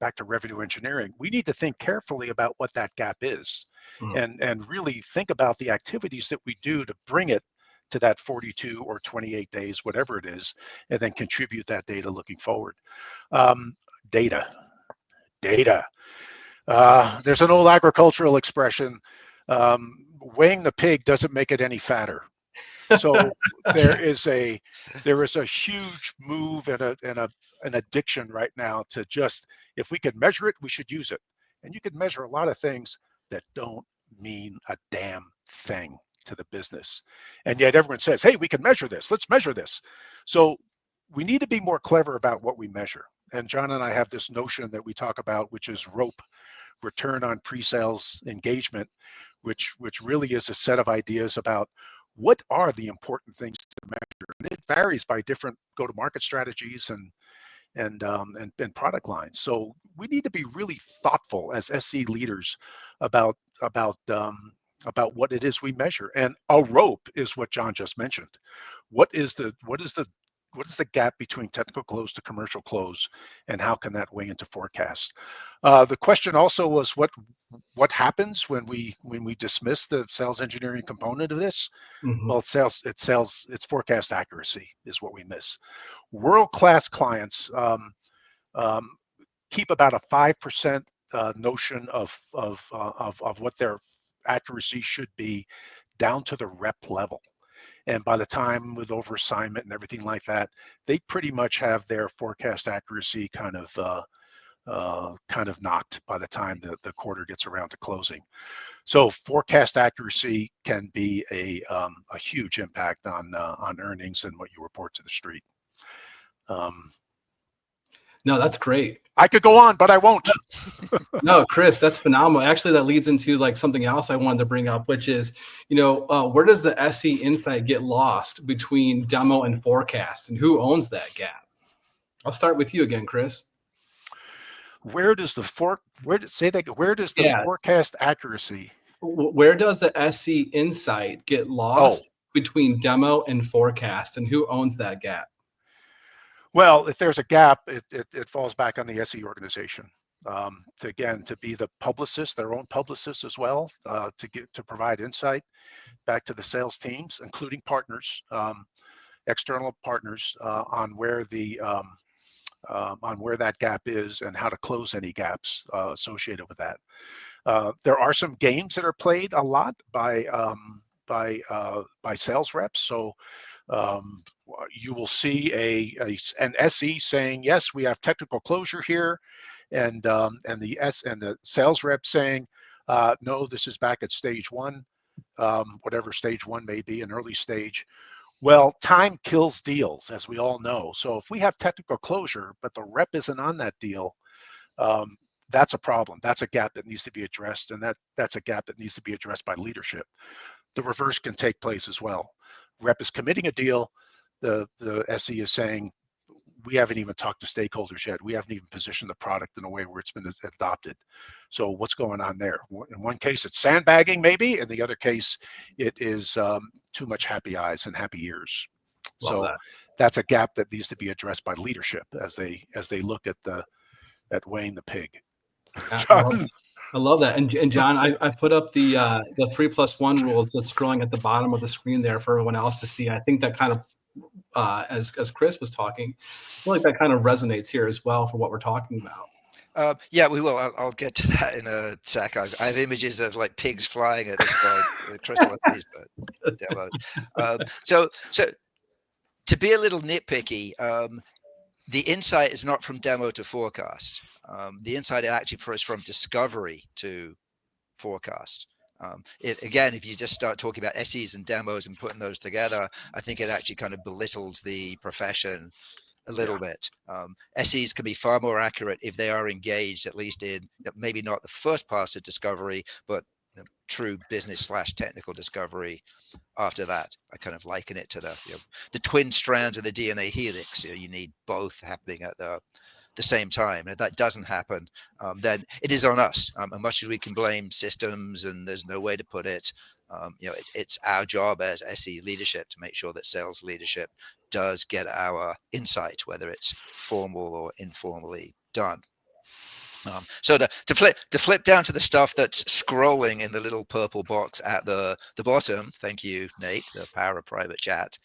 back to revenue engineering, we need to think carefully about what that gap is, and really think about the activities that we do to bring it to that 42 or 28 days, whatever it is, and then contribute that data looking forward. Data. There's an old agricultural expression, weighing the pig doesn't make it any fatter. So there is a huge move and an addiction right now to just, if we could measure it, we should use it. And you could measure a lot of things that don't mean a damn thing to the business. And yet everyone says, hey, we can measure this. Let's measure this. So we need to be more clever about what we measure. And John and I have this notion that we talk about, which is ROPE, return on pre-sales engagement, which really is a set of ideas about what are the important things to measure. And it varies by different go-to-market strategies and product lines. So we need to be really thoughtful as SC leaders about what it is we measure. And a ROPE is what John just mentioned. What is the gap between technical close to commercial close, and how can that weigh into forecast? The question also was what happens when we dismiss the sales engineering component of this? Well, it's forecast accuracy is what we miss. World-class clients keep about a 5% notion of what their accuracy should be down to the rep level. And by the time with over-assignment and everything like that, they pretty much have their forecast accuracy kind of knocked by the time the quarter gets around to closing. So forecast accuracy can be a huge impact on earnings and what you report to the street. No, that's great. I could go on, but I won't. No, Chris, that's phenomenal. Actually, that leads into like something else I wanted to bring up, which is, where does the SE insight get lost between demo and forecast, and who owns that gap? I'll start with you again, Chris. Where does the forecast accuracy? Where does the SE insight get lost between demo and forecast, and who owns that gap? Well, if there's a gap, it falls back on the SE organization. To be the publicist, their own publicist as well, to provide insight back to the sales teams, including partners, external partners, on where that gap is and how to close any gaps associated with that. There are some games that are played a lot by sales reps. So you will see an SE saying, yes, we have technical closure here, and the sales rep saying, no, this is back at stage one, whatever stage one may be, an early stage. Well, time kills deals, as we all know. So if we have technical closure, but the rep isn't on that deal, that's a problem. That's a gap that needs to be addressed, and that's a gap that needs to be addressed by leadership. The reverse can take place as well. Rep is committing a deal. The SE is saying, we haven't even talked to stakeholders yet. We haven't even positioned the product in a way where it's been adopted. So what's going on there? In one case, it's sandbagging maybe. In the other case, it is too much happy eyes and happy ears. Love So that. that's a gap that needs to be addressed by leadership as they look at weighing the pig. John? I love that. And John, I put up the 3+1 rules that's scrolling at the bottom of the screen there for everyone else to see. I think that kind of, as Chris was talking, I feel like that kind of resonates here as well for what we're talking about. Yeah, we will. I'll get to that in a sec. I have images of like pigs flying at this point. Crystal has these demos. So to be a little nitpicky, the insight is not from demo to forecast. The insight actually is from discovery to forecast. Again, if you just start talking about SEs and demos and putting those together, I think it actually kind of belittles the profession a little bit. SEs can be far more accurate if they are engaged, at least in maybe not the first pass of discovery, but true business / technical discovery after that. I kind of liken it to the twin strands of the DNA helix. You need both happening at the same time. And if that doesn't happen, then it is on us. And much as we can blame systems, and there's no way to put it, it's our job as SE leadership to make sure that sales leadership does get our insight, whether it's formal or informally done. So to flip down to the stuff that's scrolling in the little purple box at the bottom, thank you, Nate, the power of private chat.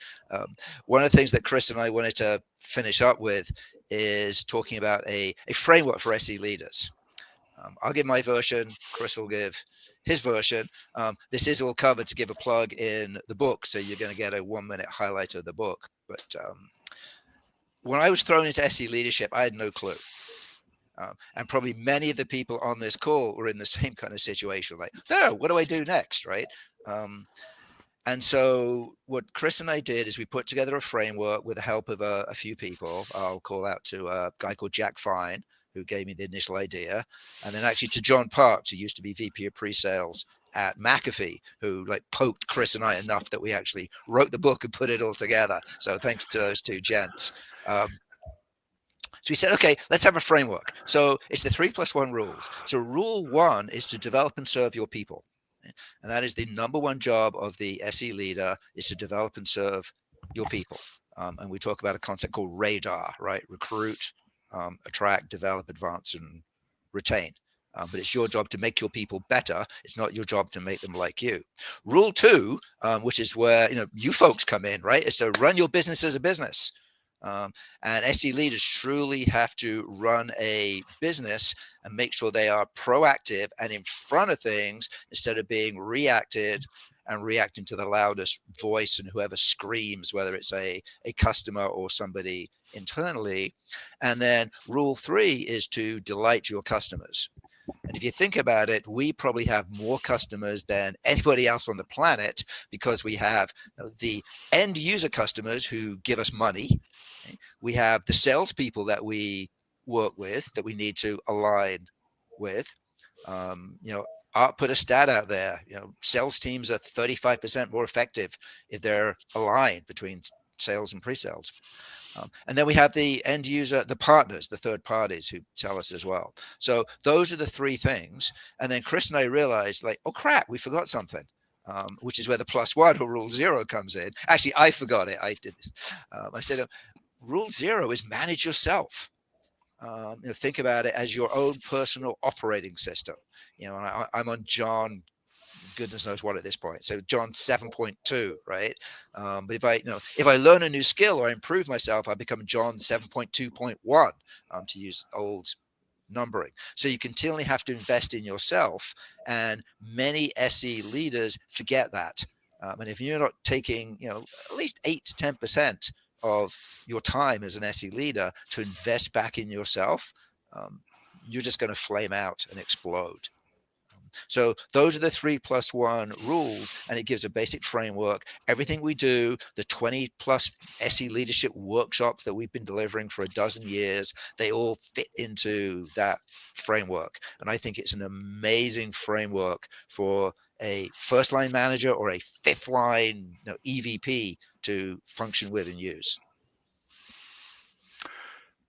One of the things that Chris and I wanted to finish up with is talking about a framework for SE leaders. I'll give my version, Chris will give his version. This is all covered to give a plug in the book, so you're going to get a 1-minute highlight of the book. But when I was thrown into SE leadership, I had no clue. And probably many of the people on this call were in the same kind of situation, like, no, what do I do next, right? And so what Chris and I did is we put together a framework with the help of a few people. I'll call out to a guy called Jack Fine, who gave me the initial idea, and then actually to John Parks, who used to be VP of Presales at McAfee, who like poked Chris and I enough that we actually wrote the book and put it all together. So thanks to those two gents. So we said, okay, let's have a framework. So it's the 3+1 rules. So rule 1 is to develop and serve your people. And that is the #1 job of the SE leader, is to develop and serve your people. And we talk about a concept called radar, right? Recruit, attract, develop, advance, and retain. But it's your job to make your people better. It's not your job to make them like you. Rule 2, which is where you folks come in, right? Is to run your business as a business. And SE leaders truly have to run a business and make sure they are proactive and in front of things instead of being reacted and reacting to the loudest voice and whoever screams, whether it's a customer or somebody internally. And then rule 3 is to delight your customers. And if you think about it, we probably have more customers than anybody else on the planet, because we have the end user customers who give us money. We have the salespeople that we work with that we need to align with. Art put a stat out there. Sales teams are 35% more effective if they're aligned between sales and pre-sales. And then we have the end user, the partners, the third parties who tell us as well. So those are the 3 things. And then Chris and I realized, like, oh crap, we forgot something. Which is where the +1 or rule 0 comes in. Actually, I forgot it. I did this. I said, rule 0 is manage yourself. Think about it as your own personal operating system. I'm on John, goodness knows what at this point. So John 7.2, right? But if I learn a new skill or I improve myself, I become John 7.2.1, to use old numbering. So you continually have to invest in yourself, and many SE leaders forget that. And if you're not taking, at least 8 to 10% of your time as an SE leader to invest back in yourself, you're just going to flame out and explode. So those are the 3+1 rules, and it gives a basic framework. Everything we do, the 20+ SE leadership workshops that we've been delivering for a dozen years, they all fit into that framework. And I think it's an amazing framework for a first line manager or a fifth line EVP to function with and use.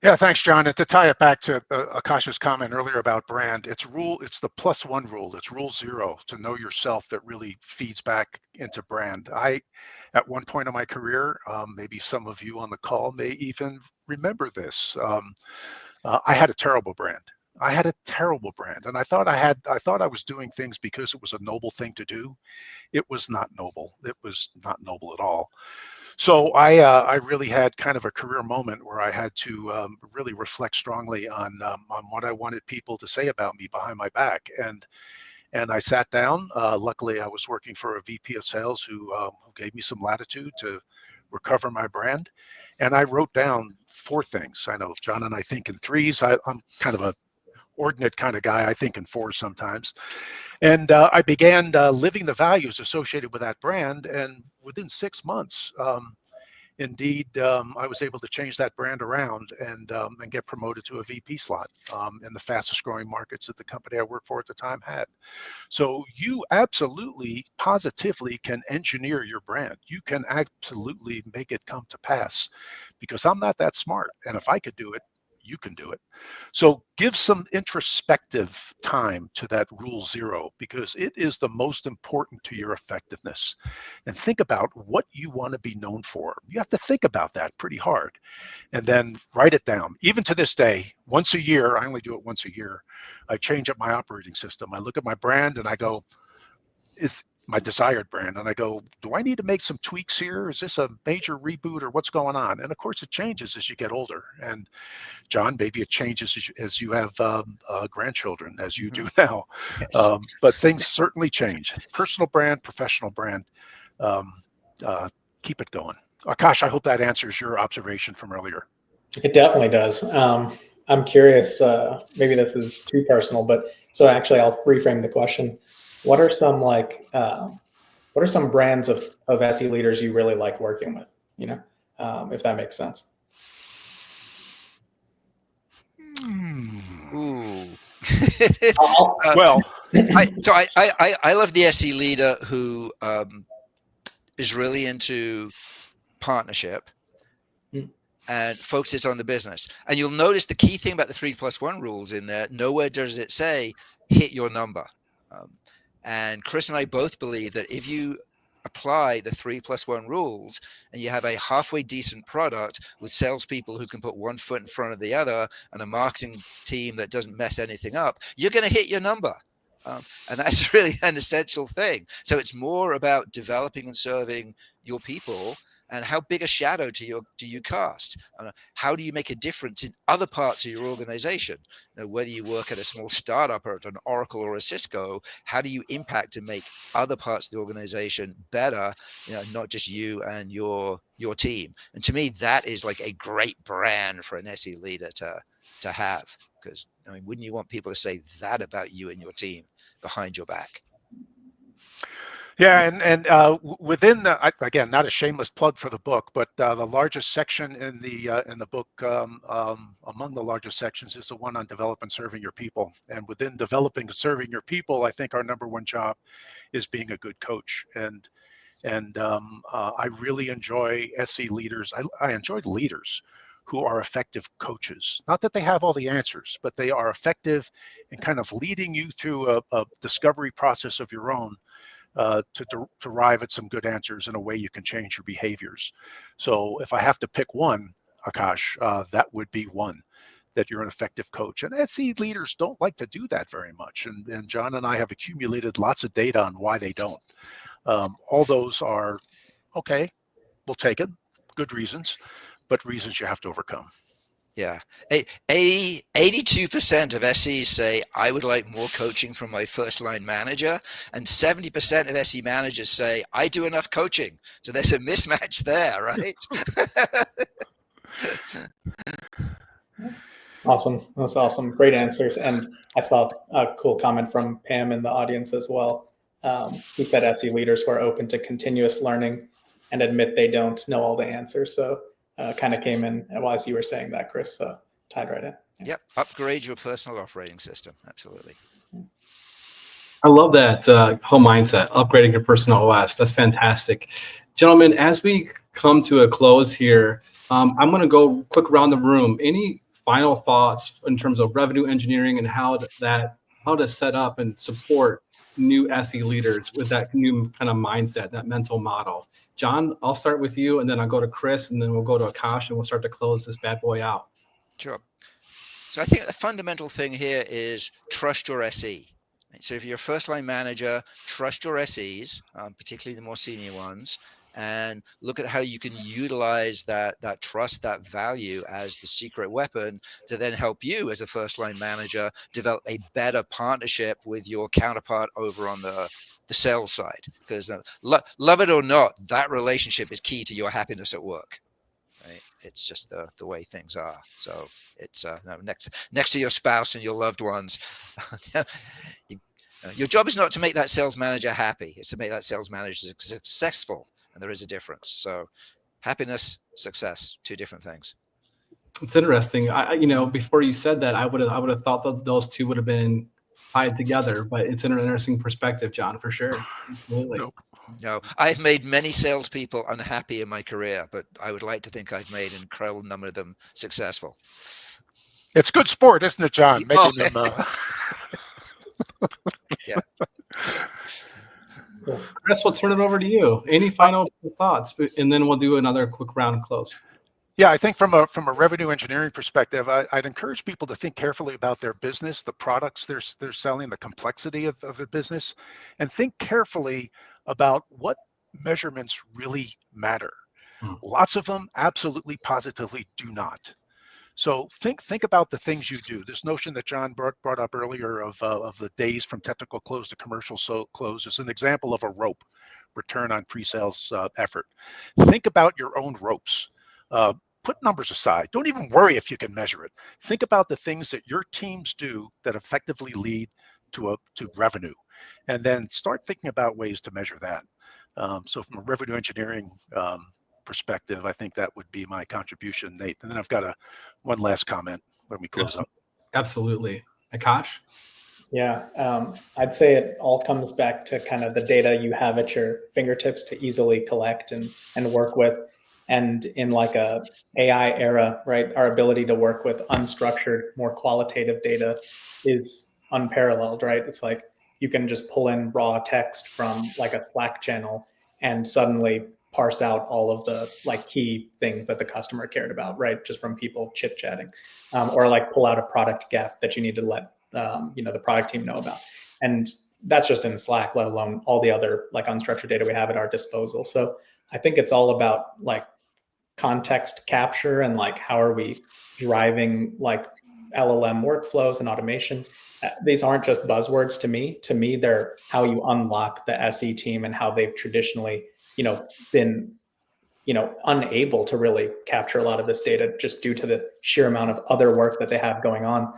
Yeah, thanks, John. And to tie it back to Akash's comment earlier about brand, it's the +1 rule. It's rule 0 to know yourself that really feeds back into brand. At one point in my career, maybe some of you on the call may even remember this. I had a terrible brand. I had a terrible brand, and I thought I was doing things because it was a noble thing to do. It was not noble. It was not noble at all. So I really had kind of a career moment where I had to really reflect strongly on what I wanted people to say about me behind my back, and I sat down. Luckily, I was working for a VP of Sales who gave me some latitude to recover my brand, and I wrote down 4 things. I know John and I think in 3s. I'm kind of a ordinate kind of guy. I think in 4s sometimes. And I began living the values associated with that brand. And within 6 months, indeed, I was able to change that brand around and get promoted to a VP slot in the fastest growing markets that the company I worked for at the time had. So you absolutely, positively can engineer your brand. You can absolutely make it come to pass, because I'm not that smart. And if I could do it, you can do it. So give some introspective time to that rule 0, because it is the most important to your effectiveness. And think about what you want to be known for. You have to think about that pretty hard and then write it down. Even to this day, once a year, I only do it once a year, I change up my operating system. I look at my brand and I go, is my desired brand, and I go, do I need to make some tweaks here? Is this a major reboot or what's going on? And of course it changes as you get older. And John, maybe it changes as you have grandchildren, as you do now. Yes. But things certainly change. Personal brand, professional brand, keep it going. Akash, I hope that answers your observation from earlier. It definitely does. I'm curious, maybe this is too personal, but so actually I'll reframe the question. What are some what are some brands of SE leaders you really like working with? If that makes sense. Ooh. Well, I love the SE leader who is really into partnership and focuses on the business. And you'll notice the key thing about the 3+1 rules in there, nowhere does it say hit your number. And Chris and I both believe that if you apply the 3+1 rules and you have a halfway decent product with salespeople who can put one foot in front of the other and a marketing team that doesn't mess anything up, you're going to hit your number. And that's really an essential thing. So it's more about developing and serving your people, and how big a shadow do you cast? How do you make a difference in other parts of your organization? Whether you work at a small startup or at an Oracle or a Cisco, how do you impact and make other parts of the organization better? Not just you and your team. And to me, that is like a great brand for an SE leader to have, because wouldn't you want people to say that about you and your team behind your back? Yeah, and within again, not a shameless plug for the book, but the largest section in the book, among the largest sections, is the one on develop and serving your people. And within developing and serving your people, I think our #1 job is being a good coach. And I really enjoy SE leaders. I enjoy leaders who are effective coaches. Not that they have all the answers, but they are effective in kind of leading you through a discovery process of your own, to arrive at some good answers in a way you can change your behaviors. So if I have to pick one, Akash, that would be one, that you're an effective coach. And SE leaders don't like to do that very much. And John and I have accumulated lots of data on why they don't. All those are, okay, we'll take it, good reasons, but reasons you have to overcome. Yeah. 82% of SEs say, I would like more coaching from my first line manager. And 70% of SE managers say, I do enough coaching. So there's a mismatch there, right? Awesome. That's awesome. Great answers. And I saw a cool comment from Pam in the audience as well. Who said SE leaders were open to continuous learning and admit they don't know all the answers. So kind of came in as you were saying that, Chris. So tied right in. Yeah. Yep. Upgrade your personal operating system. Absolutely. I love that whole mindset, upgrading your personal OS. That's fantastic. Gentlemen, as we come to a close here, I'm going to go quick around the room. Any final thoughts in terms of revenue engineering and how to set up and support new SE leaders with that new kind of mindset, that mental model. John, I'll start with you, and then I'll go to Chris, and then we'll go to Akash, and we'll start to close this bad boy out. Sure. So I think the fundamental thing here is trust your SE. So if you're a first line manager, trust your SEs, particularly the more senior ones, and look at how you can utilize that trust, that value as the secret weapon to then help you as a first line manager develop a better partnership with your counterpart over on the sales side. Because love it or not, that relationship is key to your happiness at work. Right? It's just the way things are. So it's next to your spouse and your loved ones. Your job is not to make that sales manager happy. It's to make that sales manager successful. And there is a difference. So happiness, success, two different things. It's interesting. Before you said that, I would have thought that those two would have been tied together, but it's an interesting perspective, John, for sure. Absolutely. Nope. No, I've made many salespeople unhappy in my career, but I would like to think I've made an incredible number of them successful. It's good sport, isn't it, John? Making them. Yeah. Chris, we'll turn it over to you. Any final thoughts, and then we'll do another quick round close. Yeah, I think from a revenue engineering perspective, I'd encourage people to think carefully about their business, the products they're selling, the complexity of their business, and think carefully about what measurements really matter. Lots of them absolutely positively do not. So think about the things you do. This notion that John brought up earlier of the days from technical close to commercial close is an example of a rope, return on pre-sales effort. Think about your own ropes. Put numbers aside. Don't even worry if you can measure it. Think about the things that your teams do that effectively lead to revenue, and then start thinking about ways to measure that. So from a revenue engineering perspective, I think that would be my contribution, Nate. And then I've got one last comment when we close up. Absolutely. Akash? Yeah, I'd say it all comes back to kind of the data you have at your fingertips to easily collect and work with. And in like a AI era, right, our ability to work with unstructured, more qualitative data is unparalleled, right? It's like you can just pull in raw text from like a Slack channel and suddenly parse out all of the like key things that the customer cared about, right? Just from people chit chatting, or like pull out a product gap that you need to let the product team know about. And that's just in Slack, let alone all the other like unstructured data we have at our disposal. So I think it's all about like context capture and like how are we driving like LLM workflows and automation. These aren't just buzzwords to me. To me, they're how you unlock the SE team and how they've traditionally, been, unable to really capture a lot of this data just due to the sheer amount of other work that they have going on.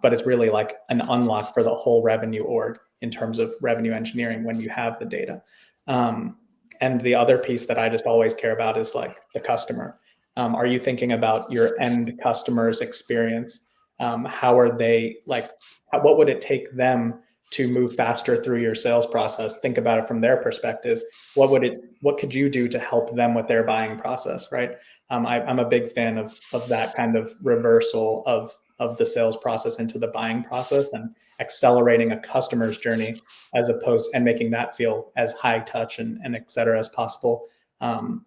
But it's really like an unlock for the whole revenue org in terms of revenue engineering when you have the data. And the other piece that I just always care about is like the customer. Are you thinking about your end customer's experience? How are they like, what would it take them to move faster through your sales process? Think about it from their perspective. What could you do to help them with their buying process, right? I'm a big fan of that kind of reversal of the sales process into the buying process and accelerating a customer's journey and making that feel as high touch and et cetera as possible,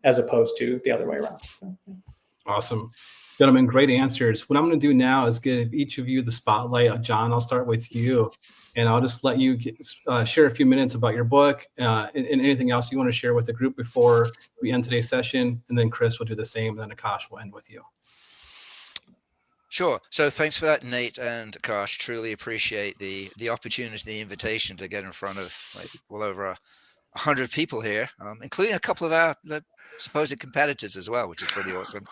as opposed to the other way around. So, yeah. Awesome. Gentlemen, great answers. What I'm going to do now is give each of you the spotlight. John, I'll start with you, and I'll just let you share a few minutes about your book and anything else you want to share with the group before we end today's session. And then Chris will do the same, and then Akash will end with you. Sure. So thanks for that, Nate and Akash. Truly appreciate the opportunity, the invitation to get in front of like well over 100 people here, including a couple of our supposed competitors as well, which is pretty awesome.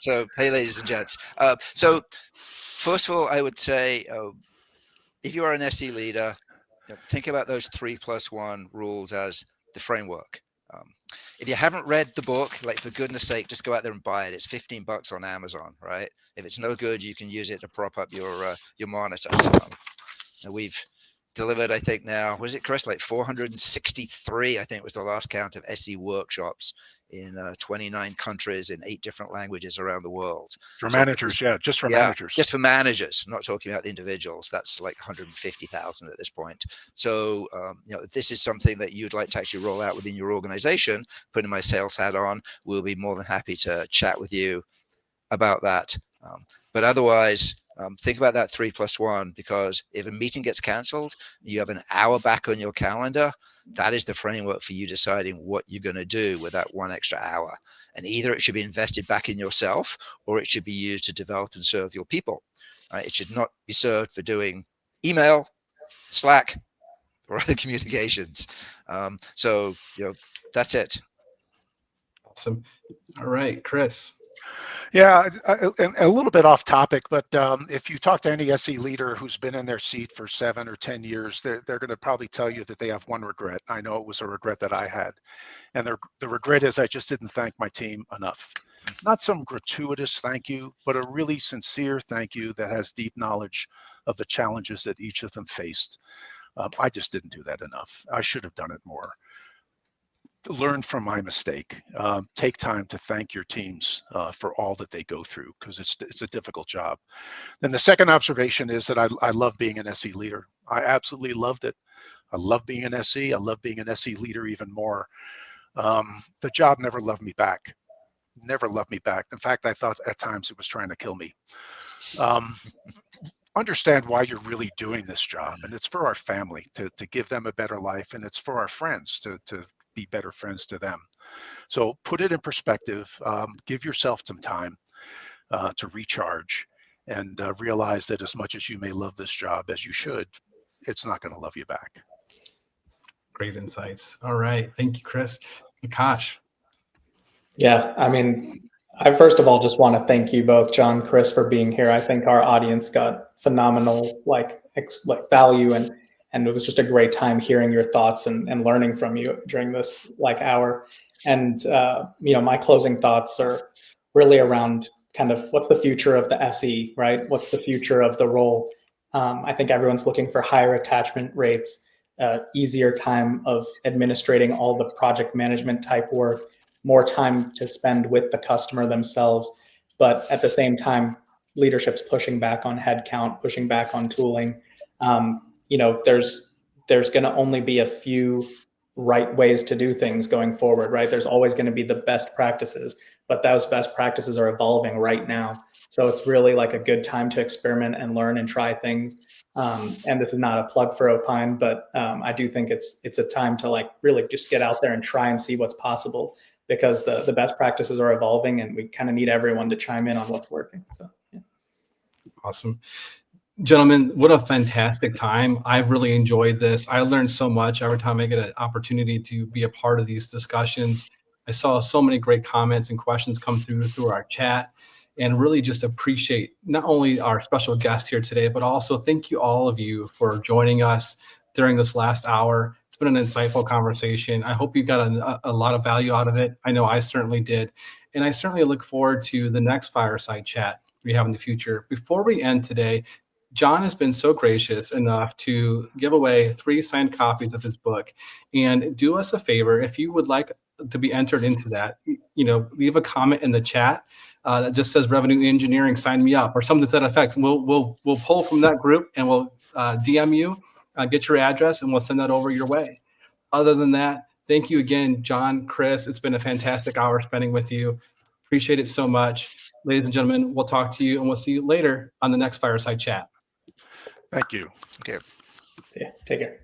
So, hey, ladies and gents. So first of all, I would say if you are an SE leader, think about those 3+1 rules as the framework. If you haven't read the book, like for goodness sake, just go out there and buy it. It's $15 on Amazon, right? If it's no good, you can use it to prop up your monitor. We've delivered, I think now, was it Chris, like 463, I think was the last count of SE workshops in 29 countries in 8 different languages around the world. For So managers, yeah, just for managers. Just for managers. I'm not talking about the individuals. That's like 150,000 at this point. So, if this is something that you'd like to actually roll out within your organization, putting my sales hat on, we'll be more than happy to chat with you about that. But otherwise, think about that 3+1, because if a meeting gets canceled, you have an hour back on your calendar. That is the framework for you deciding what you're going to do with that 1 extra hour. And either it should be invested back in yourself, or it should be used to develop and serve your people. Right? It should not be served for doing email, Slack, or other communications. So, that's it. Awesome. All right, Chris. Yeah, and a little bit off topic, but if you talk to any SE leader who's been in their seat for 7 or 10 years, they're going to probably tell you that they have one regret. I know it was a regret that I had. And the regret is I just didn't thank my team enough. Not some gratuitous thank you, but a really sincere thank you that has deep knowledge of the challenges that each of them faced. I just didn't do that enough. I should have done it more. Learn from my mistake. Take time to thank your teams for all that they go through, because it's a difficult job. Then the second observation is that I love being an SE leader. I absolutely loved it. I love being an SE. I love being an SE leader even more. The job never loved me back. Never loved me back. In fact, I thought at times it was trying to kill me. Understand why you're really doing this job, and it's for our family to give them a better life, and it's for our friends to be better friends to them. So put it in perspective, give yourself some time to recharge, and realize that as much as you may love this job as you should, it's not going to love you back. Great insights. All right. Thank you, Chris. Akash. Yeah, I mean, I first of all just want to thank you both, John, Chris, for being here. I think our audience got phenomenal like value, and it was just a great time hearing your thoughts and learning from you during this hour. And my closing thoughts are really around kind of what's the future of the SE, right? What's the future of the role? I think everyone's looking for higher attachment rates, easier time of administrating all the project management type work, more time to spend with the customer themselves. But at the same time, leadership's pushing back on headcount, pushing back on tooling. There's going to only be a few right ways to do things going forward, right? There's always going to be the best practices, but those best practices are evolving right now. So it's really like a good time to experiment and learn and try things. And this is not a plug for Opine, but I do think it's a time to really just get out there and try and see what's possible, because the best practices are evolving, and we kind of need everyone to chime in on what's working. So, yeah. Awesome. Gentlemen, what a fantastic time. I've really enjoyed this. I learned so much every time I get an opportunity to be a part of these discussions. I saw so many great comments and questions come through our chat, and really just appreciate not only our special guest here today, but also thank you all of you for joining us during this last hour. It's been an insightful conversation. I hope you got a lot of value out of it. I know I certainly did. And I certainly look forward to the next fireside chat we have in the future. Before we end today, John has been so gracious enough to give away 3 signed copies of his book. And do us a favor, if you would like to be entered into that, leave a comment in the chat that just says revenue engineering, sign me up, or something to that effect. We'll pull from that group, and we'll DM you, get your address, and we'll send that over your way. Other than that, thank you again, John, Chris. It's been a fantastic hour spending with you. Appreciate it so much. Ladies and gentlemen, we'll talk to you, and we'll see you later on the next fireside chat. Thank you. Okay. Yeah, take care.